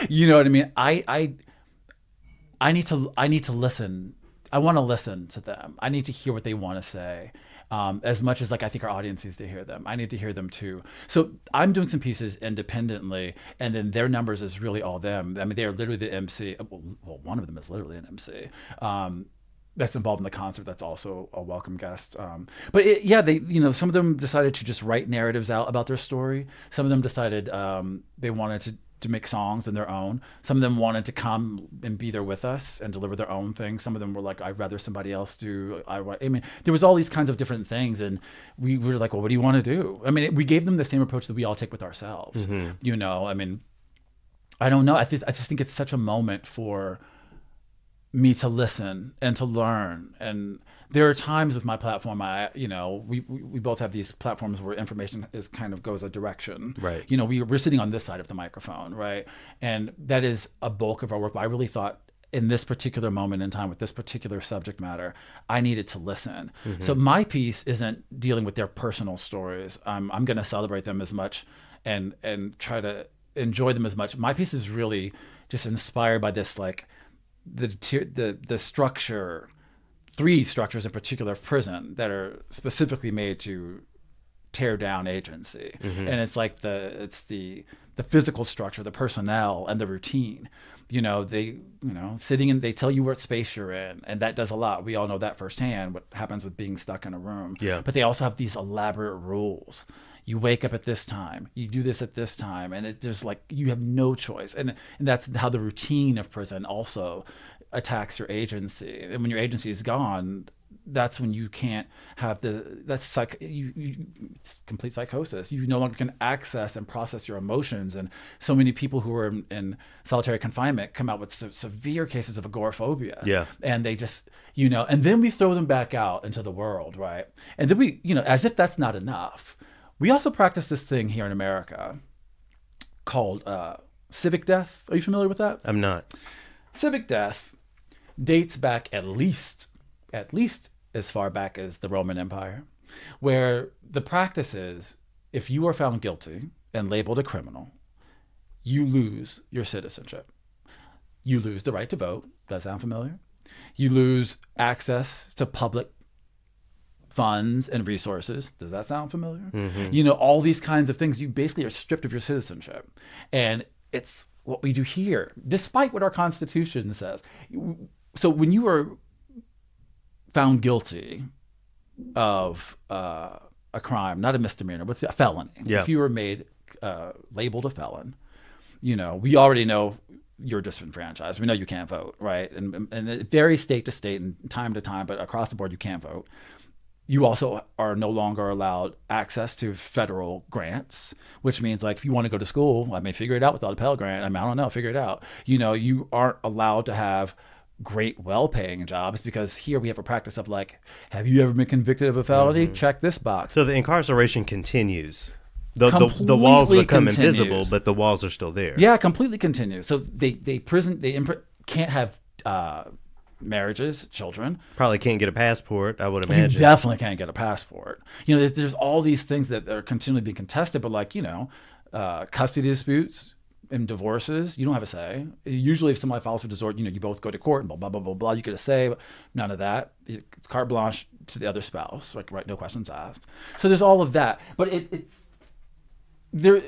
You know what I mean? I need to listen. I want to listen to them. I need to hear what they want to say. As much as like I think our audience needs to hear them, I need to hear them too. So I'm doing some pieces independently, and then their numbers is really all them. I mean, they are literally the MC. Well, one of them is literally an MC. That's involved in the concert. That's also a welcome guest. But they, some of them decided to just write narratives out about their story. Some of them decided they wanted to make songs in their own. Some of them wanted to come and be there with us and deliver their own thing. Some of them were like, I'd rather somebody else do. I mean, there was all these kinds of different things. And we were like, well, what do you want to do? I mean, we gave them the same approach that we all take with ourselves. I mean, I don't know. I just think it's such a moment for me to listen and to learn. And there are times with my platform, we both have these platforms where information is kind of goes a direction. Right. We're sitting on this side of the microphone, right? And that is a bulk of our work. But I really thought in this particular moment in time with this particular subject matter, I needed to listen. So my piece isn't dealing with their personal stories. I'm going to celebrate them as much and try to enjoy them as much. My piece is really just inspired by this, like, the structure, 3 structures in particular of prison that are specifically made to tear down agency. And it's like the physical structure, the personnel, and the routine. Sitting in, they tell you what space you're in, and that does a lot. We all know that firsthand, what happens with being stuck in a room. Yeah. But they also have these elaborate rules. You wake up at this time, you do this at this time, and there's like, you have no choice. And that's how the routine of prison also attacks your agency. And when your agency is gone, that's when you can't have it's complete psychosis. You no longer can access and process your emotions. And so many people who are in solitary confinement come out with severe cases of agoraphobia. Yeah. And they just, and then we throw them back out into the world, right? And then we, as if that's not enough, we also practice this thing here in America called Civic Death. Are you familiar with that? I'm not. Civic Death dates back at least as far back as the Roman Empire, where the practice is, if you are found guilty and labeled a criminal, you lose your citizenship. You lose the right to vote. Does that sound familiar? You lose access to public funds and resources. Does that sound familiar? All these kinds of things. You basically are stripped of your citizenship. And it's what we do here, despite what our Constitution says. So when you are found guilty of a crime, not a misdemeanor, what's a felony? Yeah. If you were made labeled a felon, we already know you're disenfranchised. We know you can't vote, right? And it varies state to state and time to time, but across the board, you can't vote. You also are no longer allowed access to federal grants, which means, like, if you want to go to school, I may figure it out without a Pell Grant. I mean, I don't know, figure it out. You aren't allowed to have great, well-paying jobs, because here we have a practice of, like, have you ever been convicted of a felony? Check this box. So the incarceration continues. The walls become invisible, but the walls are still there. Yeah, completely continues. So they can't have marriages, children. Probably can't get a passport, I would imagine. You definitely can't get a passport. There's all these things that are continually being contested, but, like, custody disputes and divorces, you don't have a say. Usually if somebody files for divorce, you both go to court and blah, blah, blah, blah, blah. You get a say, but none of that. Carte blanche to the other spouse, like, right, no questions asked. So there's all of that. But it's there.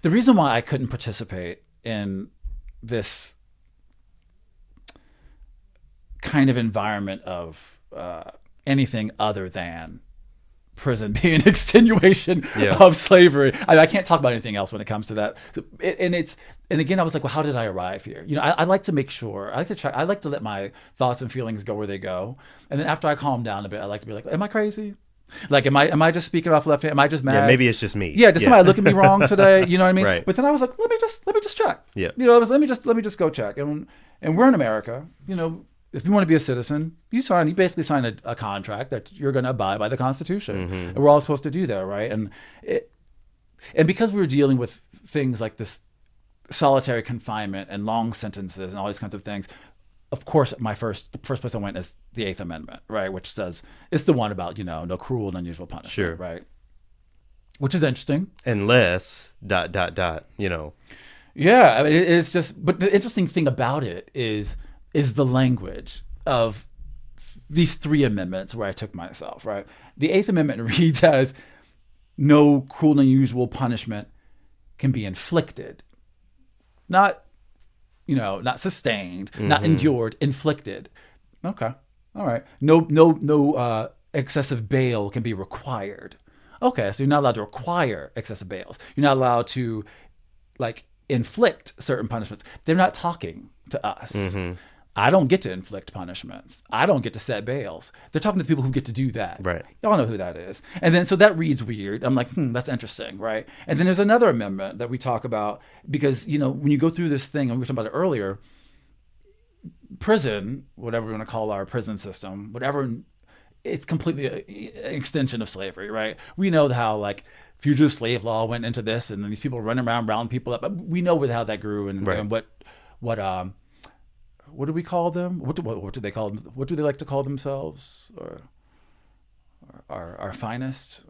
The reason why I couldn't participate in this kind of environment of anything other than prison being an extenuation of slavery. I can't talk about anything else when it comes to that. And again, I was like, well, how did I arrive here? I like to make sure, I like to let my thoughts and feelings go where they go. And then after I calm down a bit, I like to be like, am I crazy? Like, am I just speaking off left hand? Am I just mad? Yeah, maybe it's just me. Yeah, did somebody look at me wrong today? You know what I mean? Right. But then I was like, let me just check. Yeah. Let me just go check. And we're in America. If you want to be a citizen, you basically sign a contract that you're going to abide by the Constitution. And we're all supposed to do that, right? And because we were dealing with things like this solitary confinement and long sentences and all these kinds of things, of course, the first place I went is the Eighth Amendment, right? Which says, it's the one about, no cruel and unusual punishment, sure, right? Which is interesting. Unless ... Yeah, I mean, it's just, but the interesting thing about it is the language of these 3 amendments where I took myself, right? The Eighth Amendment reads as, no cruel and unusual punishment can be inflicted. Not not sustained, not endured, inflicted. Okay. All right. No excessive bail can be required. Okay, so you're not allowed to require excessive bails. You're not allowed to like inflict certain punishments. They're not talking to us. I don't get to inflict punishments. I don't get to set bails. They're talking to people who get to do that. Right. Y'all know who that is. And then, so that reads weird. I'm like, that's interesting, right? And then there's another amendment that we talk about because, when you go through this thing, and we were talking about it earlier, prison, whatever we want to call our prison system, whatever, it's completely an extension of slavery, right? We know how like fugitive slave law went into this, and then these people running around rounding people up. We know how that grew, and, right. and what do we call them? What do they call them? What do they like to call themselves? Or our finest?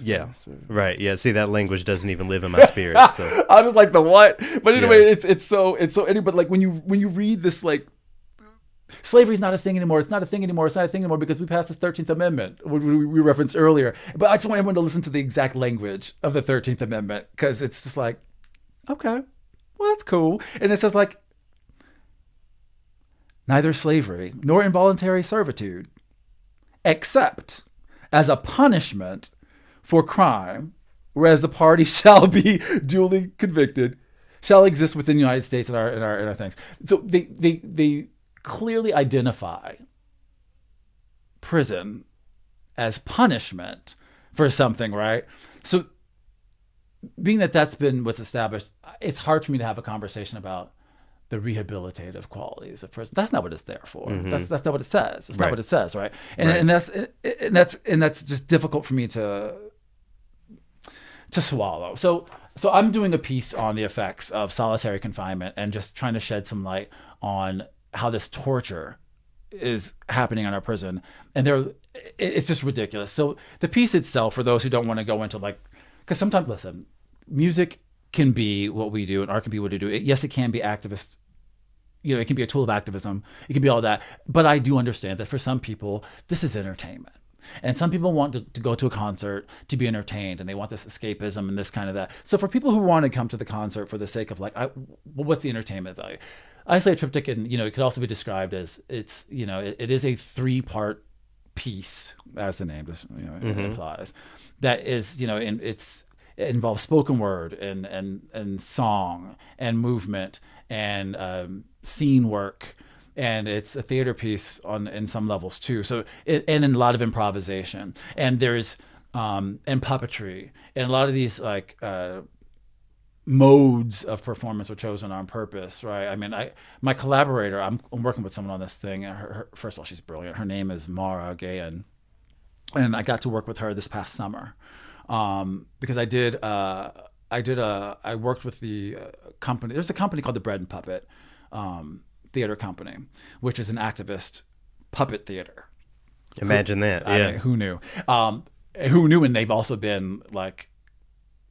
Yeah. Right. Yeah. See, that language doesn't even live in my spirit. So. I just like the what? But anyway, it's so but like when you read this, like, slavery's not a thing anymore. It's not a thing anymore. It's not a thing anymore because we passed this 13th Amendment, we referenced earlier. But I just want everyone to listen to the exact language of the 13th Amendment because it's just like, okay, well, that's cool. And it says like, neither slavery nor involuntary servitude, except as a punishment for crime, whereas the party shall be duly convicted, shall exist within the United States in our things. So they clearly identify prison as punishment for something, right? So being that that's been what's established, it's hard for me to have a conversation about the rehabilitative qualities of prison. That's not what it's there for. That's not what it says. It's not what it says, right? And that's just difficult for me to swallow. So I'm doing a piece on the effects of solitary confinement and just trying to shed some light on how this torture is happening in our prison. And it's just ridiculous. So the piece itself, for those who don't want to go into like, because sometimes, listen, music can be what we do and art can be what we do. Yes, it can be activist. It can be a tool of activism. It can be all that. But I do understand that for some people, this is entertainment. And some people want to go to a concert to be entertained, and they want this escapism and this kind of that. So for people who want to come to the concert for the sake of like, what's the entertainment value? Isolated Triptych, and it could also be described as it is a 3-part piece, as the name implies. That is, it involves spoken word and song and movement and scene work, and it's a theater piece in some levels too. So and in a lot of improvisation, and there's and puppetry, and a lot of these like modes of performance are chosen on purpose, right? I mean, my collaborator, I'm working with someone on this thing. Her, first of all, she's brilliant. Her name is Mara Gayan, and I got to work with her this past summer. Because I worked with the company. There's a company called the Bread and Puppet Theater Company, which is an activist puppet theater. Imagine that. Yeah. Who knew? Who knew? And they've also been like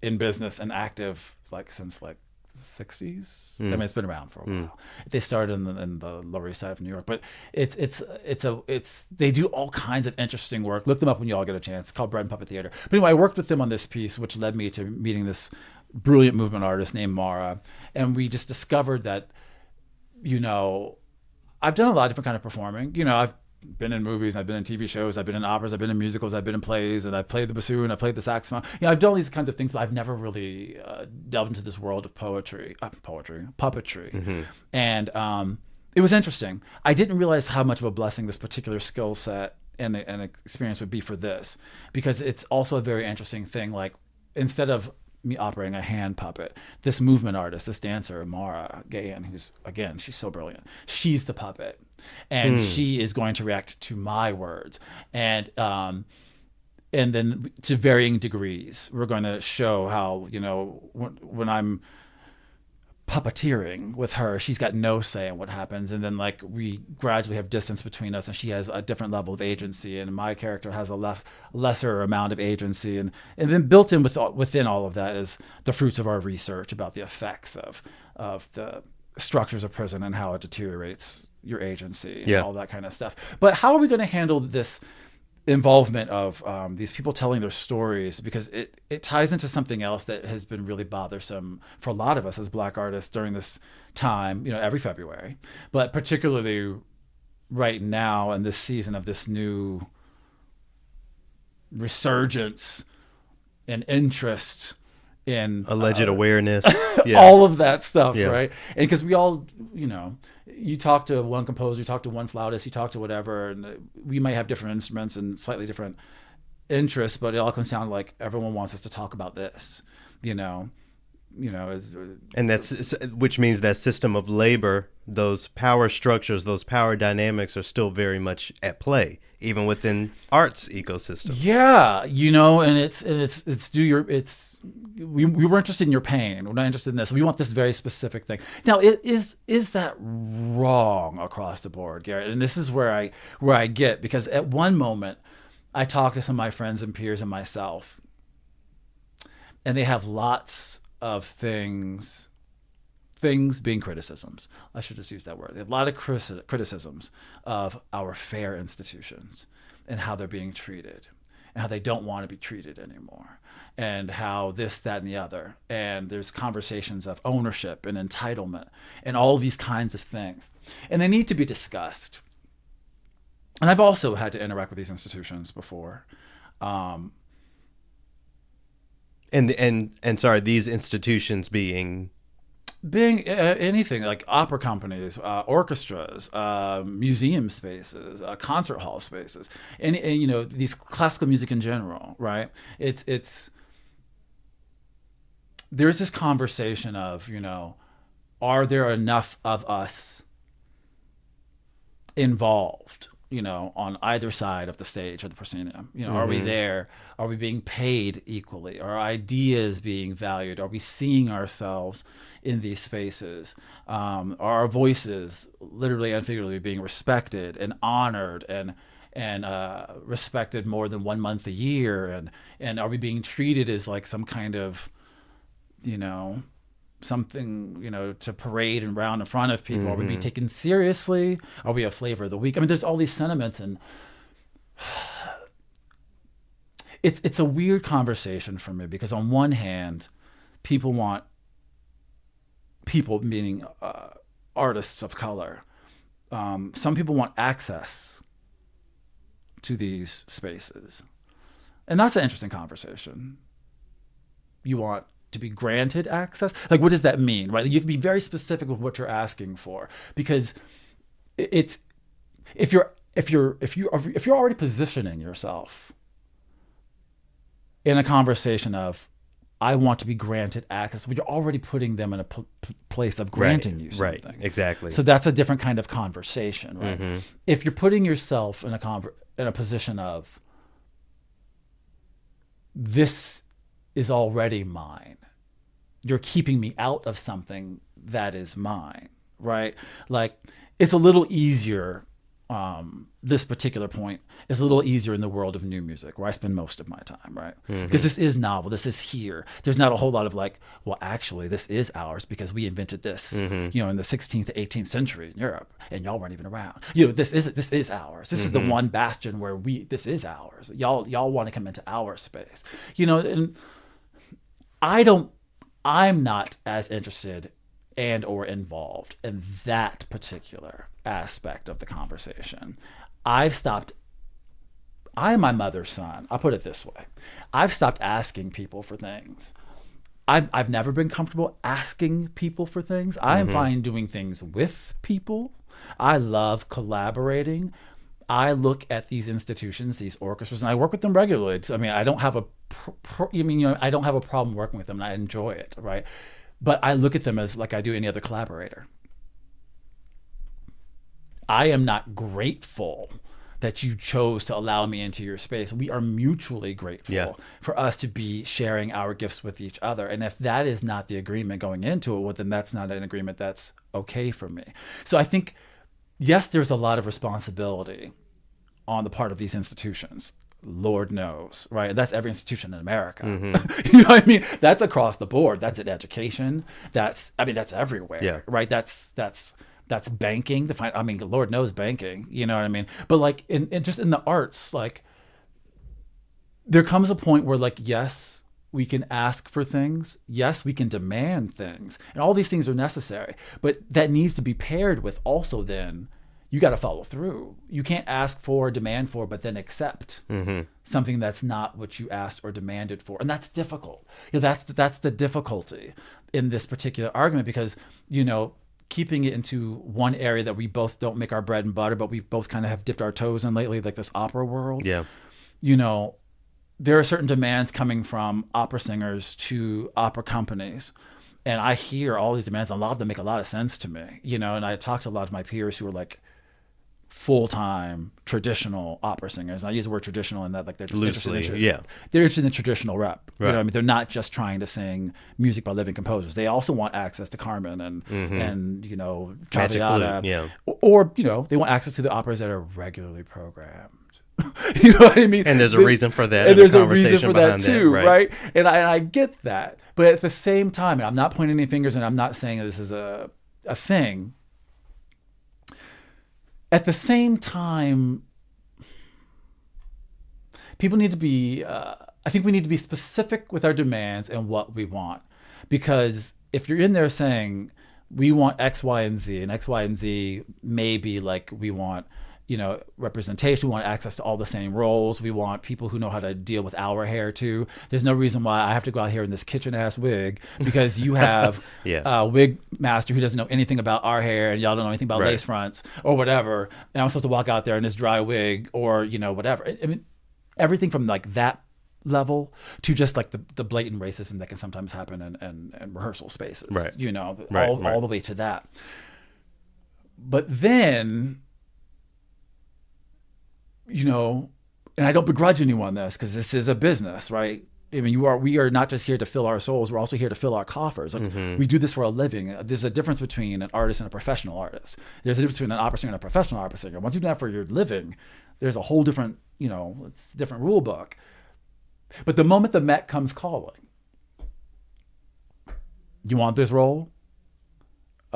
in business and active like since like the 60s. I mean, it's been around for a while. They started in the Lower East Side of New York, but they do all kinds of interesting work. Look them up when you all get a chance. It's called Bread and Puppet Theater. But anyway, I worked with them on this piece, which led me to meeting this brilliant movement artist named Mara, and we just discovered that, I've done a lot of different kind of performing. I've been in movies, I've been in TV shows, I've been in operas, I've been in musicals, I've been in plays, and I've played the bassoon, I've played the saxophone. I've done all these kinds of things, but I've never really delved into this world of puppetry. And it was interesting. I didn't realize how much of a blessing this particular skill set and experience would be for this, because it's also a very interesting thing. Like, instead of me operating a hand puppet, this movement artist, this dancer, Mara Gayan, who's, again, she's so brilliant. She's the puppet, and she is going to react to my words. And then to varying degrees, we're going to show how, when I'm puppeteering with her, she's got no say in what happens, and then like we gradually have distance between us, and she has a different level of agency, and my character has a lesser amount of agency, and then built in within all of that is the fruits of our research about the effects of the structures of prison and how it deteriorates your agency and all that kind of stuff. But how are we going to handle this involvement of these people telling their stories, because it ties into something else that has been really bothersome for a lot of us as Black artists during this time, every February, but particularly right now in this season of this new resurgence and interest in Alleged awareness. Yeah. all of that stuff, Yeah. right? And because we all, you talk to one composer, you talk to one flautist, you talk to whatever, and we might have different instruments and slightly different interests, but it all comes down to like everyone wants us to talk about this, And which means that system of labor, those power structures, those power dynamics are still very much at play, even within arts ecosystem. Yeah, and we were interested in your pain. We're not interested in this. We want this very specific thing. Now, is that wrong across the board, Garrett? And this is where I get, because at one moment I talk to some of my friends and peers and myself, and they have lots of things being criticisms. I should just use that word. They have a lot of criticisms of our fair institutions and how they're being treated and how they don't want to be treated anymore, and how this, that, and the other. And there's conversations of ownership and entitlement and all these kinds of things. And they need to be discussed. And I've also had to interact with these institutions before. And sorry, these institutions being anything like opera companies, orchestras, museum spaces, concert hall spaces, and these classical music in general, right? It's there's this conversation of, are there enough of us involved, on either side of the stage or the proscenium? Are we there? Are we being paid equally? Are ideas being valued? Are we seeing ourselves in these spaces? Are our voices, literally and figuratively, being respected and honored and respected more than 1 month a year? And are we being treated as like some kind of, something, to parade and round in front of people? Are we being taken seriously? Are we a flavor of the week? I mean, there's all these sentiments, and it's a weird conversation for me, because on one hand, people, meaning artists of color, some people want access to these spaces. And that's an interesting conversation. You want to be granted access? Like, what does that mean, right? You can be very specific with what you're asking for, because it's if you're already positioning yourself in a conversation of, I want to be granted access, but you're already putting them in a place of granting you something. Right, exactly. So that's a different kind of conversation, right? If you're putting yourself in a position of, this is already mine, you're keeping me out of something that is mine, right? Like, it's a little easier. This particular point is a little easier in the world of new music, where I spend most of my time, right? Because this is novel, this is here. There's not a whole lot of like, well, actually, this is ours because we invented this, in the 16th to 18th century in Europe, and y'all weren't even around. This is ours. This is the one bastion where this is ours. Y'all want to come into our space, and I'm not as interested and or involved in that particular aspect of the conversation. I'm my mother's son. I'll put it this way. I've stopped asking people for things. I've never been comfortable asking people for things. I am fine doing things with people. I love collaborating. I look at these institutions, these orchestras, and I work with them regularly. I mean, I don't have a I don't have a problem working with them, and I enjoy it, right? But I look at them as like I do any other collaborator. I am not grateful that you chose to allow me into your space. We are mutually grateful for us to be sharing our gifts with each other. And if that is not the agreement going into it, well, then that's not an agreement that's okay for me. So I think, yes, there's a lot of responsibility on the part of these institutions. Lord knows, right? That's every institution in America. You know what I mean? That's across the board. That's in education. That's everywhere, right? That's banking. Lord knows banking. You know what I mean? But like in just in the arts, like there comes a point where, like, yes, we can ask for things. Yes, we can demand things. And all these things are necessary. But that needs to be paired with also then you got to follow through. You can't ask for, demand for, but then accept something that's not what you asked or demanded for. And that's difficult. That's the difficulty in this particular argument, because, keeping it into one area that we both don't make our bread and butter, but we both kind of have dipped our toes in lately, like this opera world. Yeah. There are certain demands coming from opera singers to opera companies. And I hear all these demands, and a lot of them make a lot of sense to me, and I talk to a lot of my peers who are like full-time traditional opera singers. And I use the word traditional in that, like, they're just loosely, they're interested in traditional rep. Right. They're not just trying to sing music by living composers. They also want access to Carmen and Traviata. Yeah. Or, they want access to the operas that are regularly programmed. You know what I mean? And there's a reason for that. And there's a reason for that too, right? And I get that. But at the same time, and I'm not pointing any fingers, and I'm not saying this is a thing. At the same time, people need to be, I think we need to be specific with our demands and what we want. Because if you're in there saying, we want X, Y, and Z, and X, Y, and Z may be like, we want, representation. We want access to all the same roles. We want people who know how to deal with our hair too. There's no reason why I have to go out here in this kitchen ass wig because you have a wig master who doesn't know anything about our hair, and y'all don't know anything about lace fronts or whatever. And I'm supposed to walk out there in this dry wig or, whatever. I mean, everything from like that level to just like the blatant racism that can sometimes happen in rehearsal spaces, all the way to that. But then, and I don't begrudge anyone this, because this is a business, right? I mean, we are not just here to fill our souls. We're also here to fill our coffers. Like, we do this for a living. There's a difference between an artist and a professional artist. There's a difference between an opera singer and a professional opera singer. Once you do that for your living, there's a whole different, it's a different rule book. But the moment the Met comes calling, you want this role?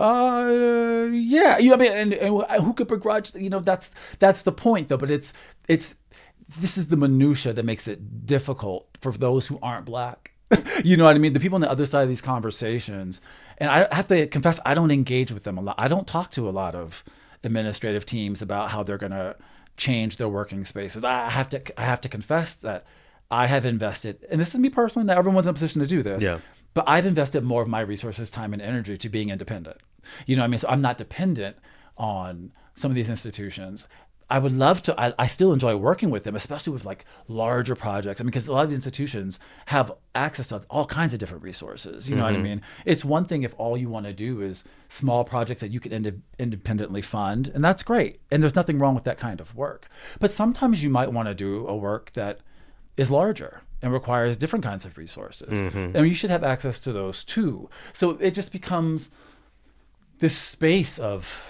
Yeah, I mean, and who could begrudge? That's the point, though. But it's this is the minutia that makes it difficult for those who aren't Black. You know what I mean? The people on the other side of these conversations, and I have to confess, I don't engage with them a lot. I don't talk to a lot of administrative teams about how they're going to change their working spaces. I have to confess that I have invested, and this is me personally. Not everyone's in a position to do this. Yeah. But I've invested more of my resources, time, and energy to being independent. You know what I mean? So I'm not dependent on some of these institutions. I would love to, I still enjoy working with them, especially with like larger projects. I mean, because a lot of the institutions have access to all kinds of different resources. You know what I mean? It's one thing if all you want to do is small projects that you can independently fund, and that's great. And there's nothing wrong with that kind of work. But sometimes you might want to do a work that is larger and requires different kinds of resources. And you should have access to those too. So it just becomes this space of,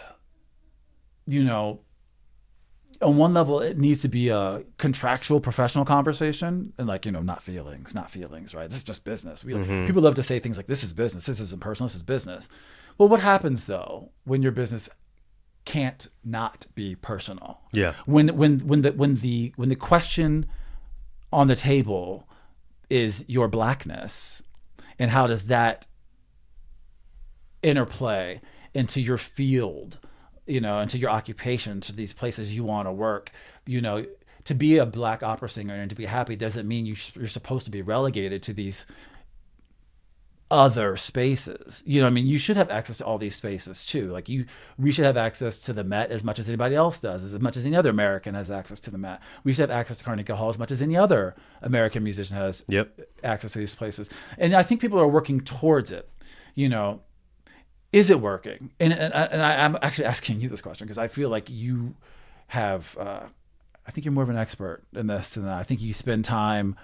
on one level, it needs to be a contractual professional conversation and not feelings, right? This is just business. People love to say things like, this is business, this isn't personal, this is business. Well, what happens though when your business can't not be personal? Yeah. When the question on the table is your Blackness, and how does that interplay into your field, into your occupation, to these places you want to work. To be a Black opera singer and to be happy doesn't mean you're supposed to be relegated to these other spaces. I mean, you should have access to all these spaces too. We should have access to the Met as much as anybody else does, as much as any other American has access to the Met. We should have access to Carnegie Hall as much as any other American musician has access to these places. And I think people are working towards it. Is it working? And I'm actually asking you this question because I feel like you have, I think you're more of an expert in this than I think you spend time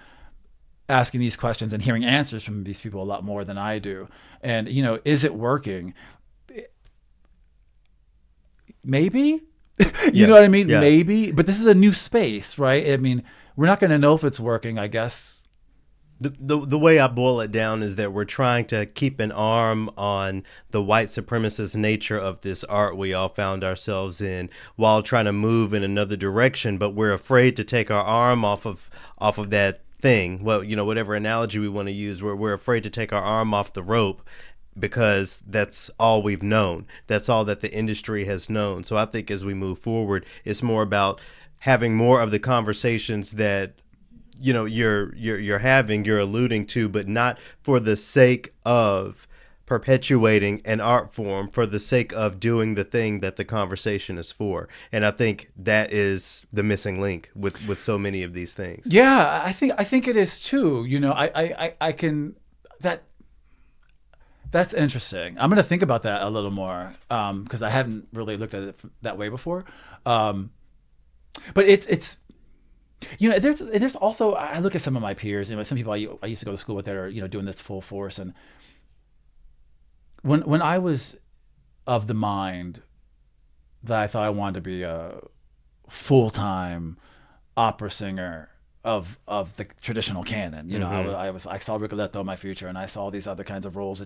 asking these questions and hearing answers from these people a lot more than I do. And, is it working? Maybe, you know what I mean? Yeah. Maybe, but this is a new space, right? I mean, we're not going to know if it's working, I guess. The way I boil it down is that we're trying to keep an arm on the white supremacist nature of this art we all found ourselves in while trying to move in another direction, but we're afraid to take our arm off of that thing. Well, whatever analogy we want to use, we're afraid to take our arm off the rope because that's all we've known. That's all that the industry has known. So I think as we move forward, it's more about having more of the conversations that you're having, you're alluding to, but not for the sake of perpetuating an art form, for the sake of doing the thing that the conversation is for. And I think that is the missing link with so many of these things. Yeah, I think it is too. I can that's interesting. I'm going to think about that a little more because I haven't really looked at it that way before. But it's there's also, I look at some of my peers, some people I used to go to school with that are doing this full force, and when I was of the mind that I thought I wanted to be a full-time opera singer of the traditional canon, I saw Rigoletto in my future, and I saw these other kinds of roles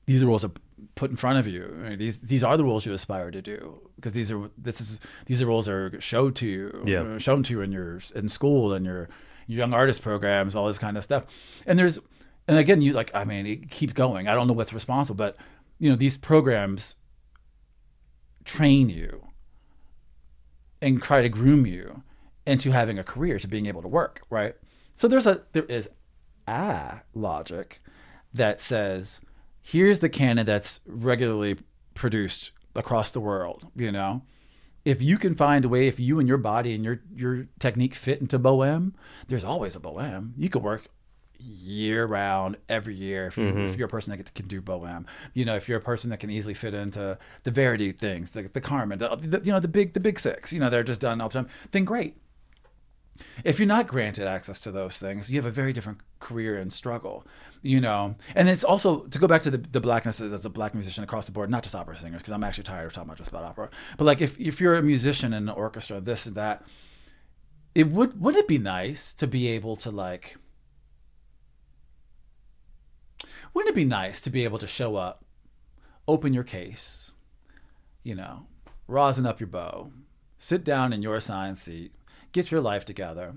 these roles are put in front of you. I mean, these are the roles you aspire to do, because these are roles that are shown to you in school and your young artist programs, all this kind of stuff. And again, it keeps going. I don't know what's responsible, but these programs train you and try to groom you into having a career, to being able to work, right? So there is a logic that says, here's the canon that's regularly produced across the world. If you can find a way, if you and your body and your technique fit into Bohème, there's always a Bohème. You could work year round, every year, if you're a person that can do Bohème. If you're a person that can easily fit into the Verdi things, the Carmen, the big six, they're just done all the time, then great. If you're not granted access to those things, you have a very different career and struggle, And it's also, to go back to the blackness as a black musician across the board, not just opera singers, because I'm actually tired of talking just about opera. But like, if you're a musician in an orchestra, this and that, would it be nice to be able to wouldn't it be nice to be able to show up, open your case, rosin up your bow, sit down in your assigned seat, get your life together,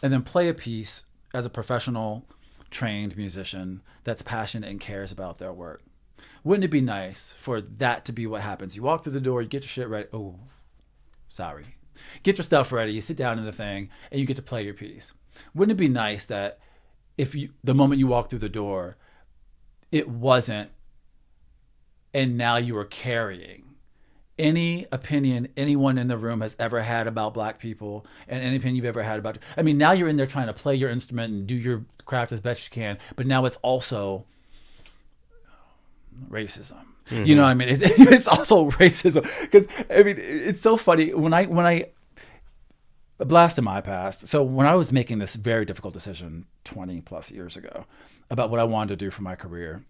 and then play a piece as a professional, trained musician that's passionate and cares about their work? Wouldn't it be nice for that to be what happens? You walk through the door, you get your shit ready. Oh, sorry. Get your stuff ready, you sit down in the thing, and you get to play your piece. Wouldn't it be nice that the moment you walk through the door, it wasn't, and now you are carrying any opinion anyone in the room has ever had about black people, and any opinion you've ever had about, now you're in there trying to play your instrument and do your craft as best you can, but now it's also racism. It's also racism, because it's so funny when I a blast in my past. So when I was making this very difficult decision 20 plus years ago about what I wanted to do for my career,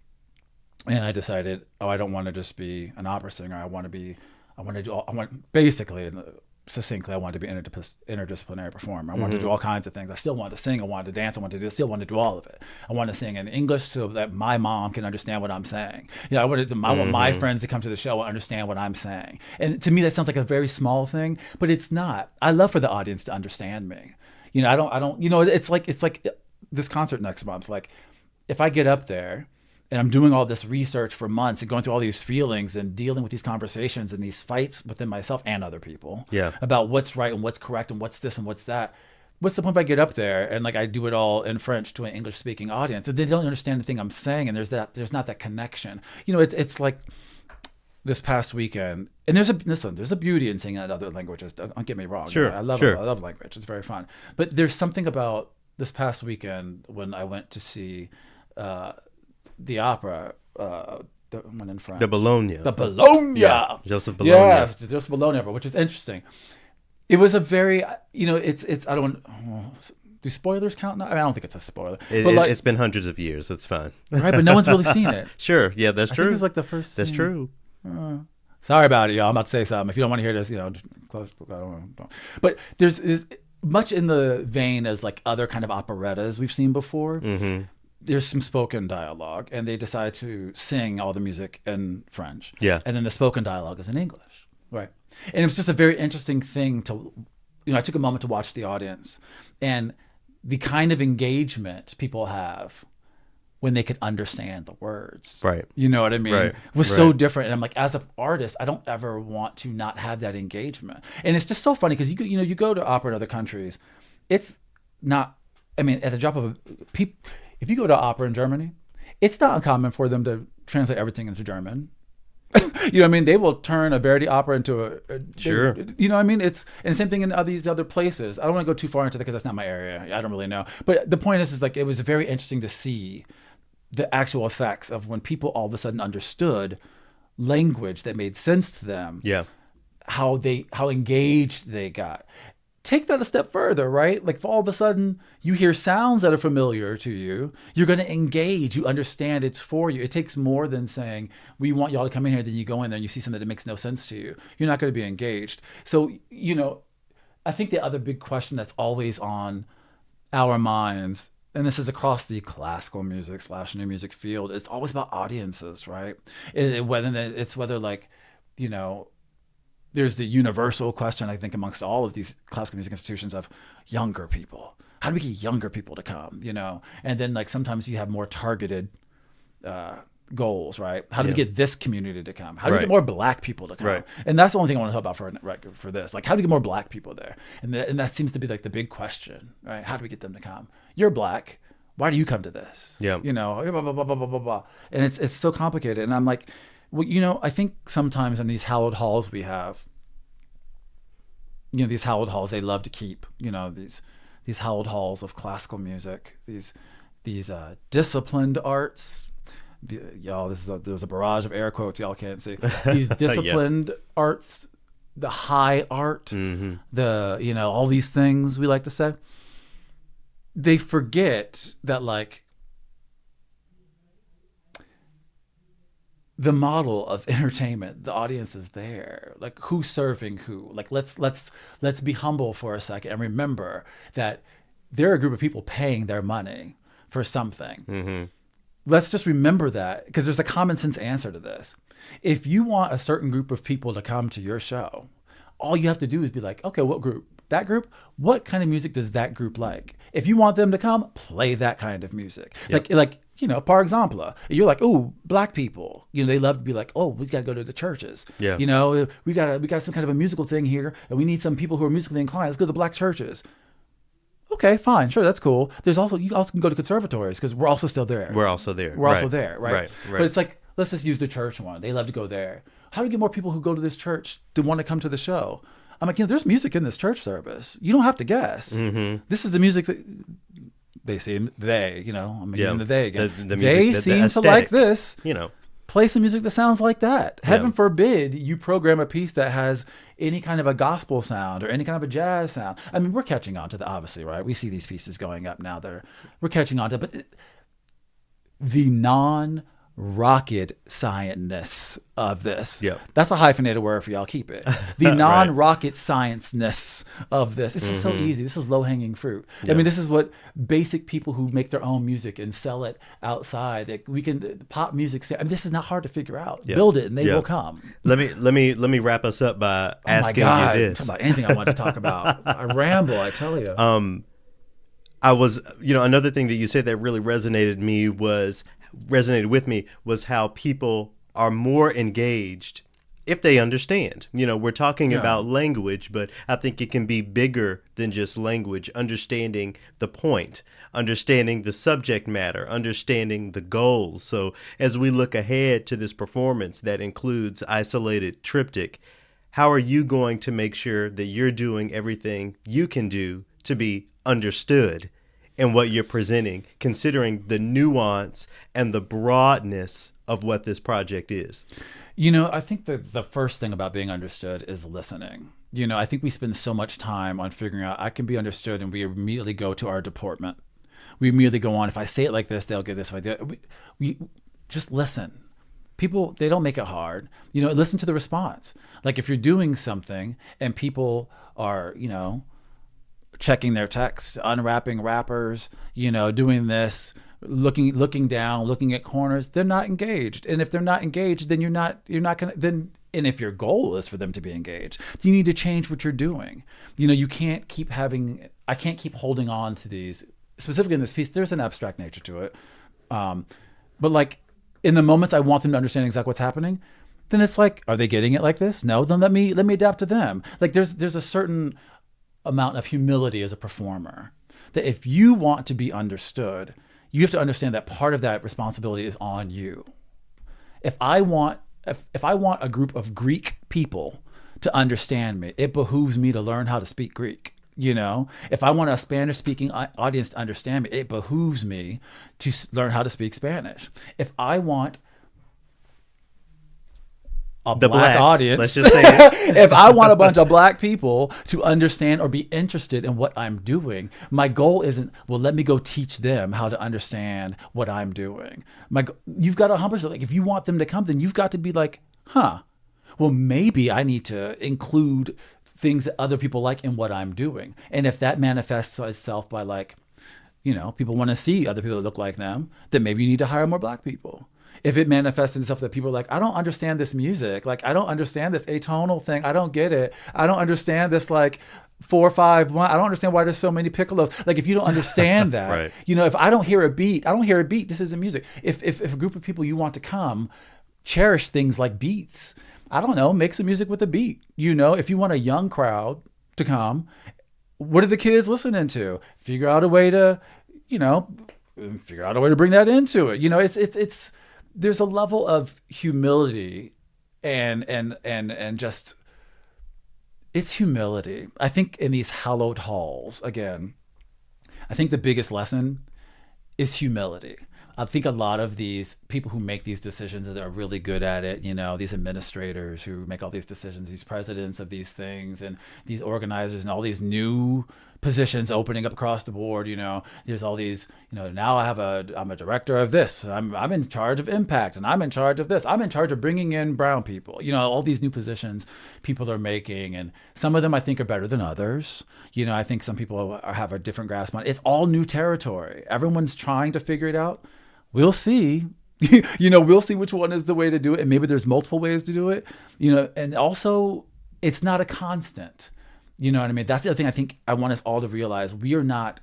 and I decided, I don't want to just be an opera singer. I want basically, succinctly, I wanted to be an interdisciplinary performer. I wanted to do all kinds of things. I still wanted to sing. I wanted to dance. Still wanted to do all of it. I wanted to sing in English so that my mom can understand what I'm saying. I wanted my friends to come to the show and understand what I'm saying. And to me, that sounds like a very small thing, but it's not. I love for the audience to understand me. I don't. It's like this concert next month. Like, if I get up there and I'm doing all this research for months and going through all these feelings and dealing with these conversations and these fights within myself and other people about what's right and what's correct and what's this and what's that, what's the point if I get up there and I do it all in French to an English speaking audience and they don't understand the thing I'm saying, and there's not that connection. It's like this past weekend, and there's a beauty in singing in other languages. Don't get me wrong. Sure, I love language. It's very fun. But there's something about this past weekend when I went to see the opera, the one in France. The Bologna. Yeah. Joseph Bologna. Yes, Joseph Bologna opera, which is interesting. It was a very, it's I don't, do spoilers count now? I don't think it's a spoiler. It's been hundreds of years. It's fine. Right, but no one's really seen it. Sure, yeah, that's true. I think it's like the first That's scene. true. Sorry about it, y'all. I'm about to say something. If you don't want to hear this, just close. Don't. But there's much in the vein as like other kind of operettas we've seen before. Mm-hmm. There's some spoken dialogue, and they decide to sing all the music in French. Yeah. And then the spoken dialogue is in English. Right. And it was just a very interesting thing to, I took a moment to watch the audience, and the kind of engagement people have when they could understand the words. Right. You know what I mean? Right. Was so different. And I'm like, as an artist, I don't ever want to not have that engagement. And it's just so funny because you go to opera in other countries, it's not, I mean, at the drop of if you go to opera in Germany, it's not uncommon for them to translate everything into German. You know what I mean? They will turn a Verdi opera into Sure. You know what I mean? It's, and same thing in these other places. I don't want to go too far into that because that's not my area. I don't really know. But the point is like, it was very interesting to see the actual effects of when people all of a sudden understood language that made sense to them. Yeah. How engaged they got. Take that a step further, right? Like if all of a sudden you hear sounds that are familiar to you, you're going to engage. You understand it's for you. It takes more than saying, we want y'all to come in here. Then you go in there and you see something that makes no sense to you. You're not going to be engaged. So, I think the other big question that's always on our minds, and this is across the classical music / new music field, it's always about audiences, right? Whether like, there's the universal question, I think, amongst all of these classical music institutions of younger people. How do we get younger people to come, And then like sometimes you have more targeted goals, right? How do we get this community to come? How do we get more Black people to come? Right. And that's the only thing I want to talk about for this. Like, how do we get more Black people there? And that seems to be like the big question, right? How do we get them to come? You're Black. Why do you come to this? Yeah. Blah, blah, blah, blah, blah, blah, blah. And it's so complicated. And I'm like, well, I think sometimes in these hallowed halls we have, these hallowed halls they love to keep, these hallowed halls of classical music, these disciplined arts. There's a barrage of air quotes y'all can't see. These disciplined arts, the high art, the all these things we like to say. They forget that like the model of entertainment, the audience is there. Like who's serving who? Like let's be humble for a second and remember that there are a group of people paying their money for something. Mm-hmm. Let's just remember that because there's a common sense answer to this. If you want a certain group of people to come to your show, all you have to do is be like, okay, what group? That group? What kind of music does that group like? If you want them to come, play that kind of music. Yep. Like par example, you're like, oh, Black people, they love to be like, oh, we got to go to the churches. Yeah. We got some kind of a musical thing here, and we need some people who are musically inclined. Let's go to the Black churches. Okay, fine, sure, that's cool. You also can go to conservatories because we're also still there. We're also there. Right? But it's like, let's just use the church one. They love to go there. How do we get more people who go to this church to want to come to the show? I'm like, there's music in this church service. You don't have to guess. Mm-hmm. This is the music that they seem, I'm using the they again. The music, they seem to like this. Play some music that sounds like that. Heaven forbid you program a piece that has any kind of a gospel sound or any kind of a jazz sound. I mean, we're catching on to obviously, right? We see these pieces going up now we're catching on to, but the non-rocket science-ness of this. Yep. That's a hyphenated word for y'all. Keep it. The non-rocket science-ness of this. This is so easy. This is low-hanging fruit. Yep. I mean, this is what basic people who make their own music and sell it outside. We can pop music. I mean, this is not hard to figure out. Yep. Build it, and they will come. Let me wrap us up by asking you this. Talk about anything I want to talk about. I ramble. I tell you. I was, another thing that you said that really resonated with me was how people are more engaged if they understand. We're talking about language, but I think it can be bigger than just language. Understanding the point, understanding the subject matter, understanding the goals. So as we look ahead to this performance that includes Isolated Triptych, how are you going to make sure that you're doing everything you can do to be understood in what you're presenting, considering the nuance and the broadness of what this project is? I think the first thing about being understood is listening. I think we spend so much time on figuring out I can be understood, and we immediately go to our deportment. We immediately go on, if I say it like this, they'll get this. If I do it, we just listen. People, they don't make it hard. Listen to the response. Like if you're doing something and people are, checking their text, unwrapping wrappers, doing this, looking down, looking at corners, they're not engaged. And if they're not engaged, then you're not going to, and if your goal is for them to be engaged, you need to change what you're doing. I can't keep holding on to these specifically in this piece, there's an abstract nature to it. But like in the moments I want them to understand exactly what's happening, then it's like, are they getting it like this? No, then let me adapt to them. Like there's a certain amount of humility as a performer that if you want to be understood, you have to understand that part of that responsibility is on you. If I want a group of Greek people to understand me, it behooves me to learn how to speak Greek. You know, if I want a Spanish speaking audience to understand me, it behooves me to learn how to speak Spanish. If I want the black blacks, audience, let's just say it. if I want a bunch of black people to understand or be interested in what I'm doing, my goal isn't, well, let me go teach them how to understand what I'm doing. You've got to humble yourself. Like, if you want them to come, then you've got to be like, well, maybe I need to include things that other people like in what I'm doing. And if that manifests itself by like, people want to see other people that look like them, then maybe you need to hire more black people. If it manifests itself that people are like, I don't understand this music. Like, I don't understand this atonal thing. I don't get it. I don't understand this like 4-5-1. I don't understand why there's so many piccolos. Like, if you don't understand that, right. If I don't hear a beat, this isn't music. If a group of people you want to come cherish things like beats, I don't know, make some music with a beat. If you want a young crowd to come, what are the kids listening to? Figure out a way to bring that into it. It's there's a level of humility and just, it's humility. I think in these hallowed halls, again, I think the biggest lesson is humility. I think a lot of these people who make these decisions that are really good at it, these administrators who make all these decisions, these presidents of these things, and these organizers and all these new positions opening up across the board, there's all these, now I'm a director of this, I'm in charge of impact, and I'm in charge of this, I'm in charge of bringing in brown people, all these new positions people are making, and some of them I think are better than others. I think some people have a different grasp on it. It's all new territory. Everyone's trying to figure it out. We'll see. We'll see which one is the way to do it. And maybe there's multiple ways to do it. And also it's not a constant. You know what I mean? That's the other thing I think I want us all to realize. We are not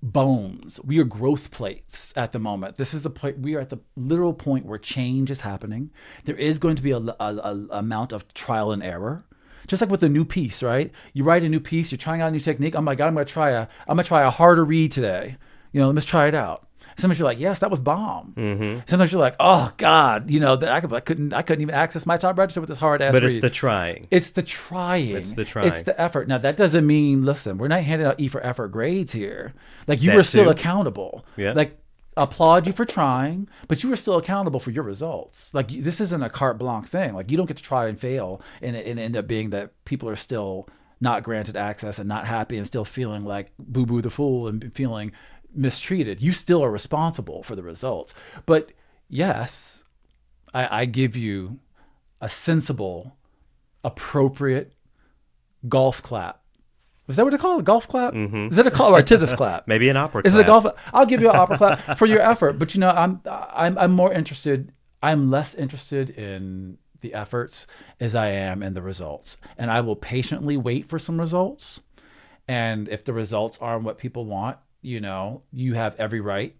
bones. We are growth plates at the moment. This is the point. We are at the literal point where change is happening. There is going to be a amount of trial and error. Just like with a new piece, right? You write a new piece, you're trying out a new technique. Oh my God, I'm gonna try a harder read today. Let's try it out. Sometimes you're like, yes, that was bomb. Mm-hmm. Sometimes you're like, oh God, I couldn't even access my top register with this hard ass read. But it's the trying. It's the trying. It's the effort. Now that doesn't mean, listen, we're not handing out E for effort grades here. Like, you were still accountable. Yeah. Like, applaud you for trying, but you were still accountable for your results. Like, this isn't a carte blanche thing. Like, you don't get to try and fail and it end up being that people are still not granted access and not happy and still feeling like Boo Boo the Fool and feeling mistreated. You still are responsible for the results. But yes, I give you a sensible, appropriate golf clap. Is that what they call it? Golf clap? Mm-hmm. Is that a call or a tennis clap? Maybe an opera clap. Is it a golf? I'll give you an opera clap for your effort. But I'm more interested. I'm less interested in the efforts as I am in the results. And I will patiently wait for some results. And if the results aren't what people want, you have every right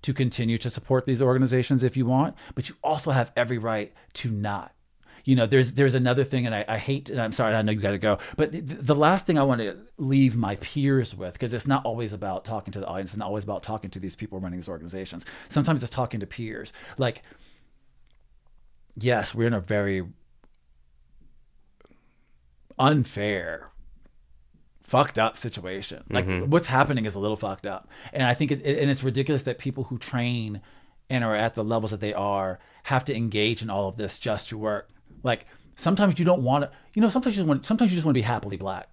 to continue to support these organizations if you want, but you also have every right to not. There's another thing, and I hate, and I'm sorry, I know you got to go, but the last thing I want to leave my peers with, because it's not always about talking to the audience, it's not always about talking to these people running these organizations. Sometimes it's talking to peers. Like, yes, we're in a very unfair, fucked up situation. Like, what's happening is a little fucked up. And I think and it's ridiculous that people who train and are at the levels that they are have to engage in all of this just to work. Like, sometimes you don't want to, sometimes you just want to be happily black.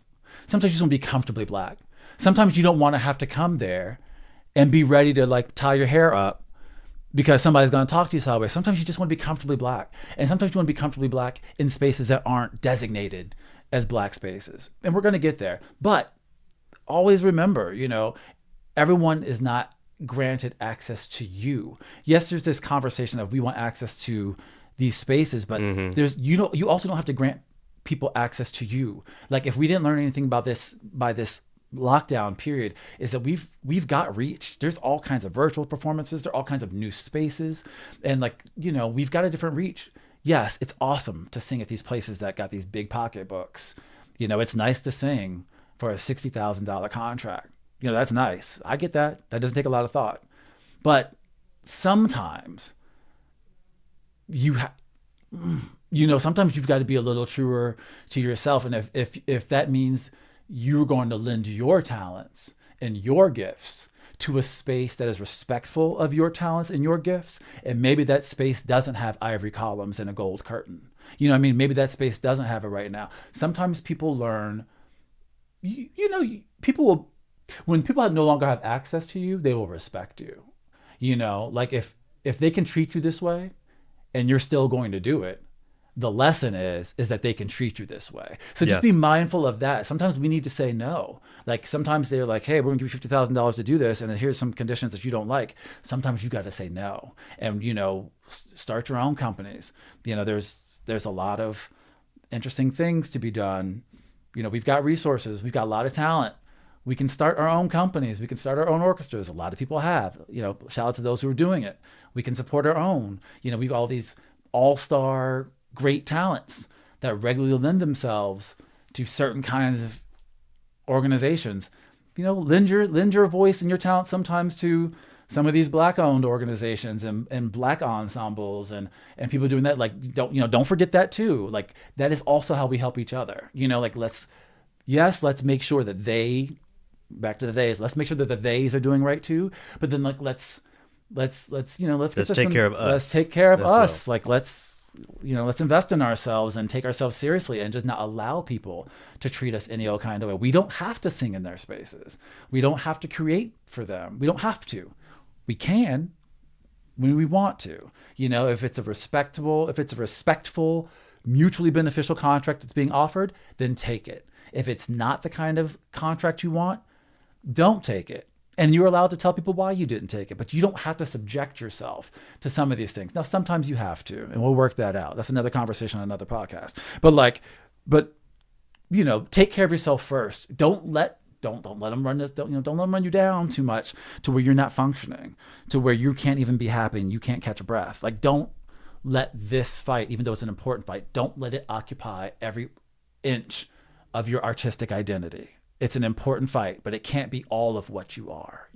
Sometimes you just want to be comfortably black. Sometimes you don't want to have to come there and be ready to like tie your hair up because somebody's going to talk to you sideways. Sometimes you just want to be comfortably black. And sometimes you want to be comfortably black in spaces that aren't designated as black spaces. And we're going to get there. But always remember, everyone is not granted access to you. Yes, there's this conversation of we want access to these spaces, but there's, you also don't have to grant people access to you. Like, if we didn't learn anything about this by this lockdown period is that we've got reach. There's all kinds of virtual performances, there are all kinds of new spaces, and like, we've got a different reach. Yes, it's awesome to sing at these places that got these big pocketbooks. It's nice to sing for a $60,000 contract. That's nice. I get that. That doesn't take a lot of thought. But sometimes sometimes you've got to be a little truer to yourself. And if that means you're going to lend your talents and your gifts to a space that is respectful of your talents and your gifts, and maybe that space doesn't have ivory columns and a gold curtain. Maybe that space doesn't have it right now. Sometimes people learn, people will, when people no longer have access to you, they will respect you. Like if they can treat you this way and you're still going to do it, the lesson is that they can treat you this way. So just be mindful of that. Sometimes we need to say no. Like sometimes they're like, hey, we're gonna give you $50,000 to do this, and here's some conditions that you don't like. Sometimes you got to say no, and start your own companies. There's a lot of interesting things to be done. We've got resources, we've got a lot of talent. We can start our own companies. We can start our own orchestras. A lot of people have. Shout out to those who are doing it. We can support our own. We've got all these all-star great talents that regularly lend themselves to certain kinds of organizations. Lend your voice and your talent sometimes to some of these Black-owned organizations and Black ensembles and people doing that. Like don't forget that too. Like that is also how we help each other. Like let's make sure that back to the theys. Let's make sure that the theys are doing right too. But then like let's take care of us. Let's take care of us. Well. Like let's invest in ourselves and take ourselves seriously and just not allow people to treat us any old kind of way. We don't have to sing in their spaces. We don't have to create for them. We don't have to. We can when we want to. If it's a respectful, mutually beneficial contract that's being offered, then take it. If it's not the kind of contract you want, don't take it. And you're allowed to tell people why you didn't take it, but you don't have to subject yourself to some of these things. Now, sometimes you have to, and we'll work that out. That's another conversation on another podcast. But take care of yourself first. Don't let them run this. Don't let them run you down too much to where you're not functioning, to where you can't even be happy and you can't catch a breath. Like, don't let this fight, even though it's an important fight, don't let it occupy every inch of your artistic identity. It's an important fight, but it can't be all of what you are.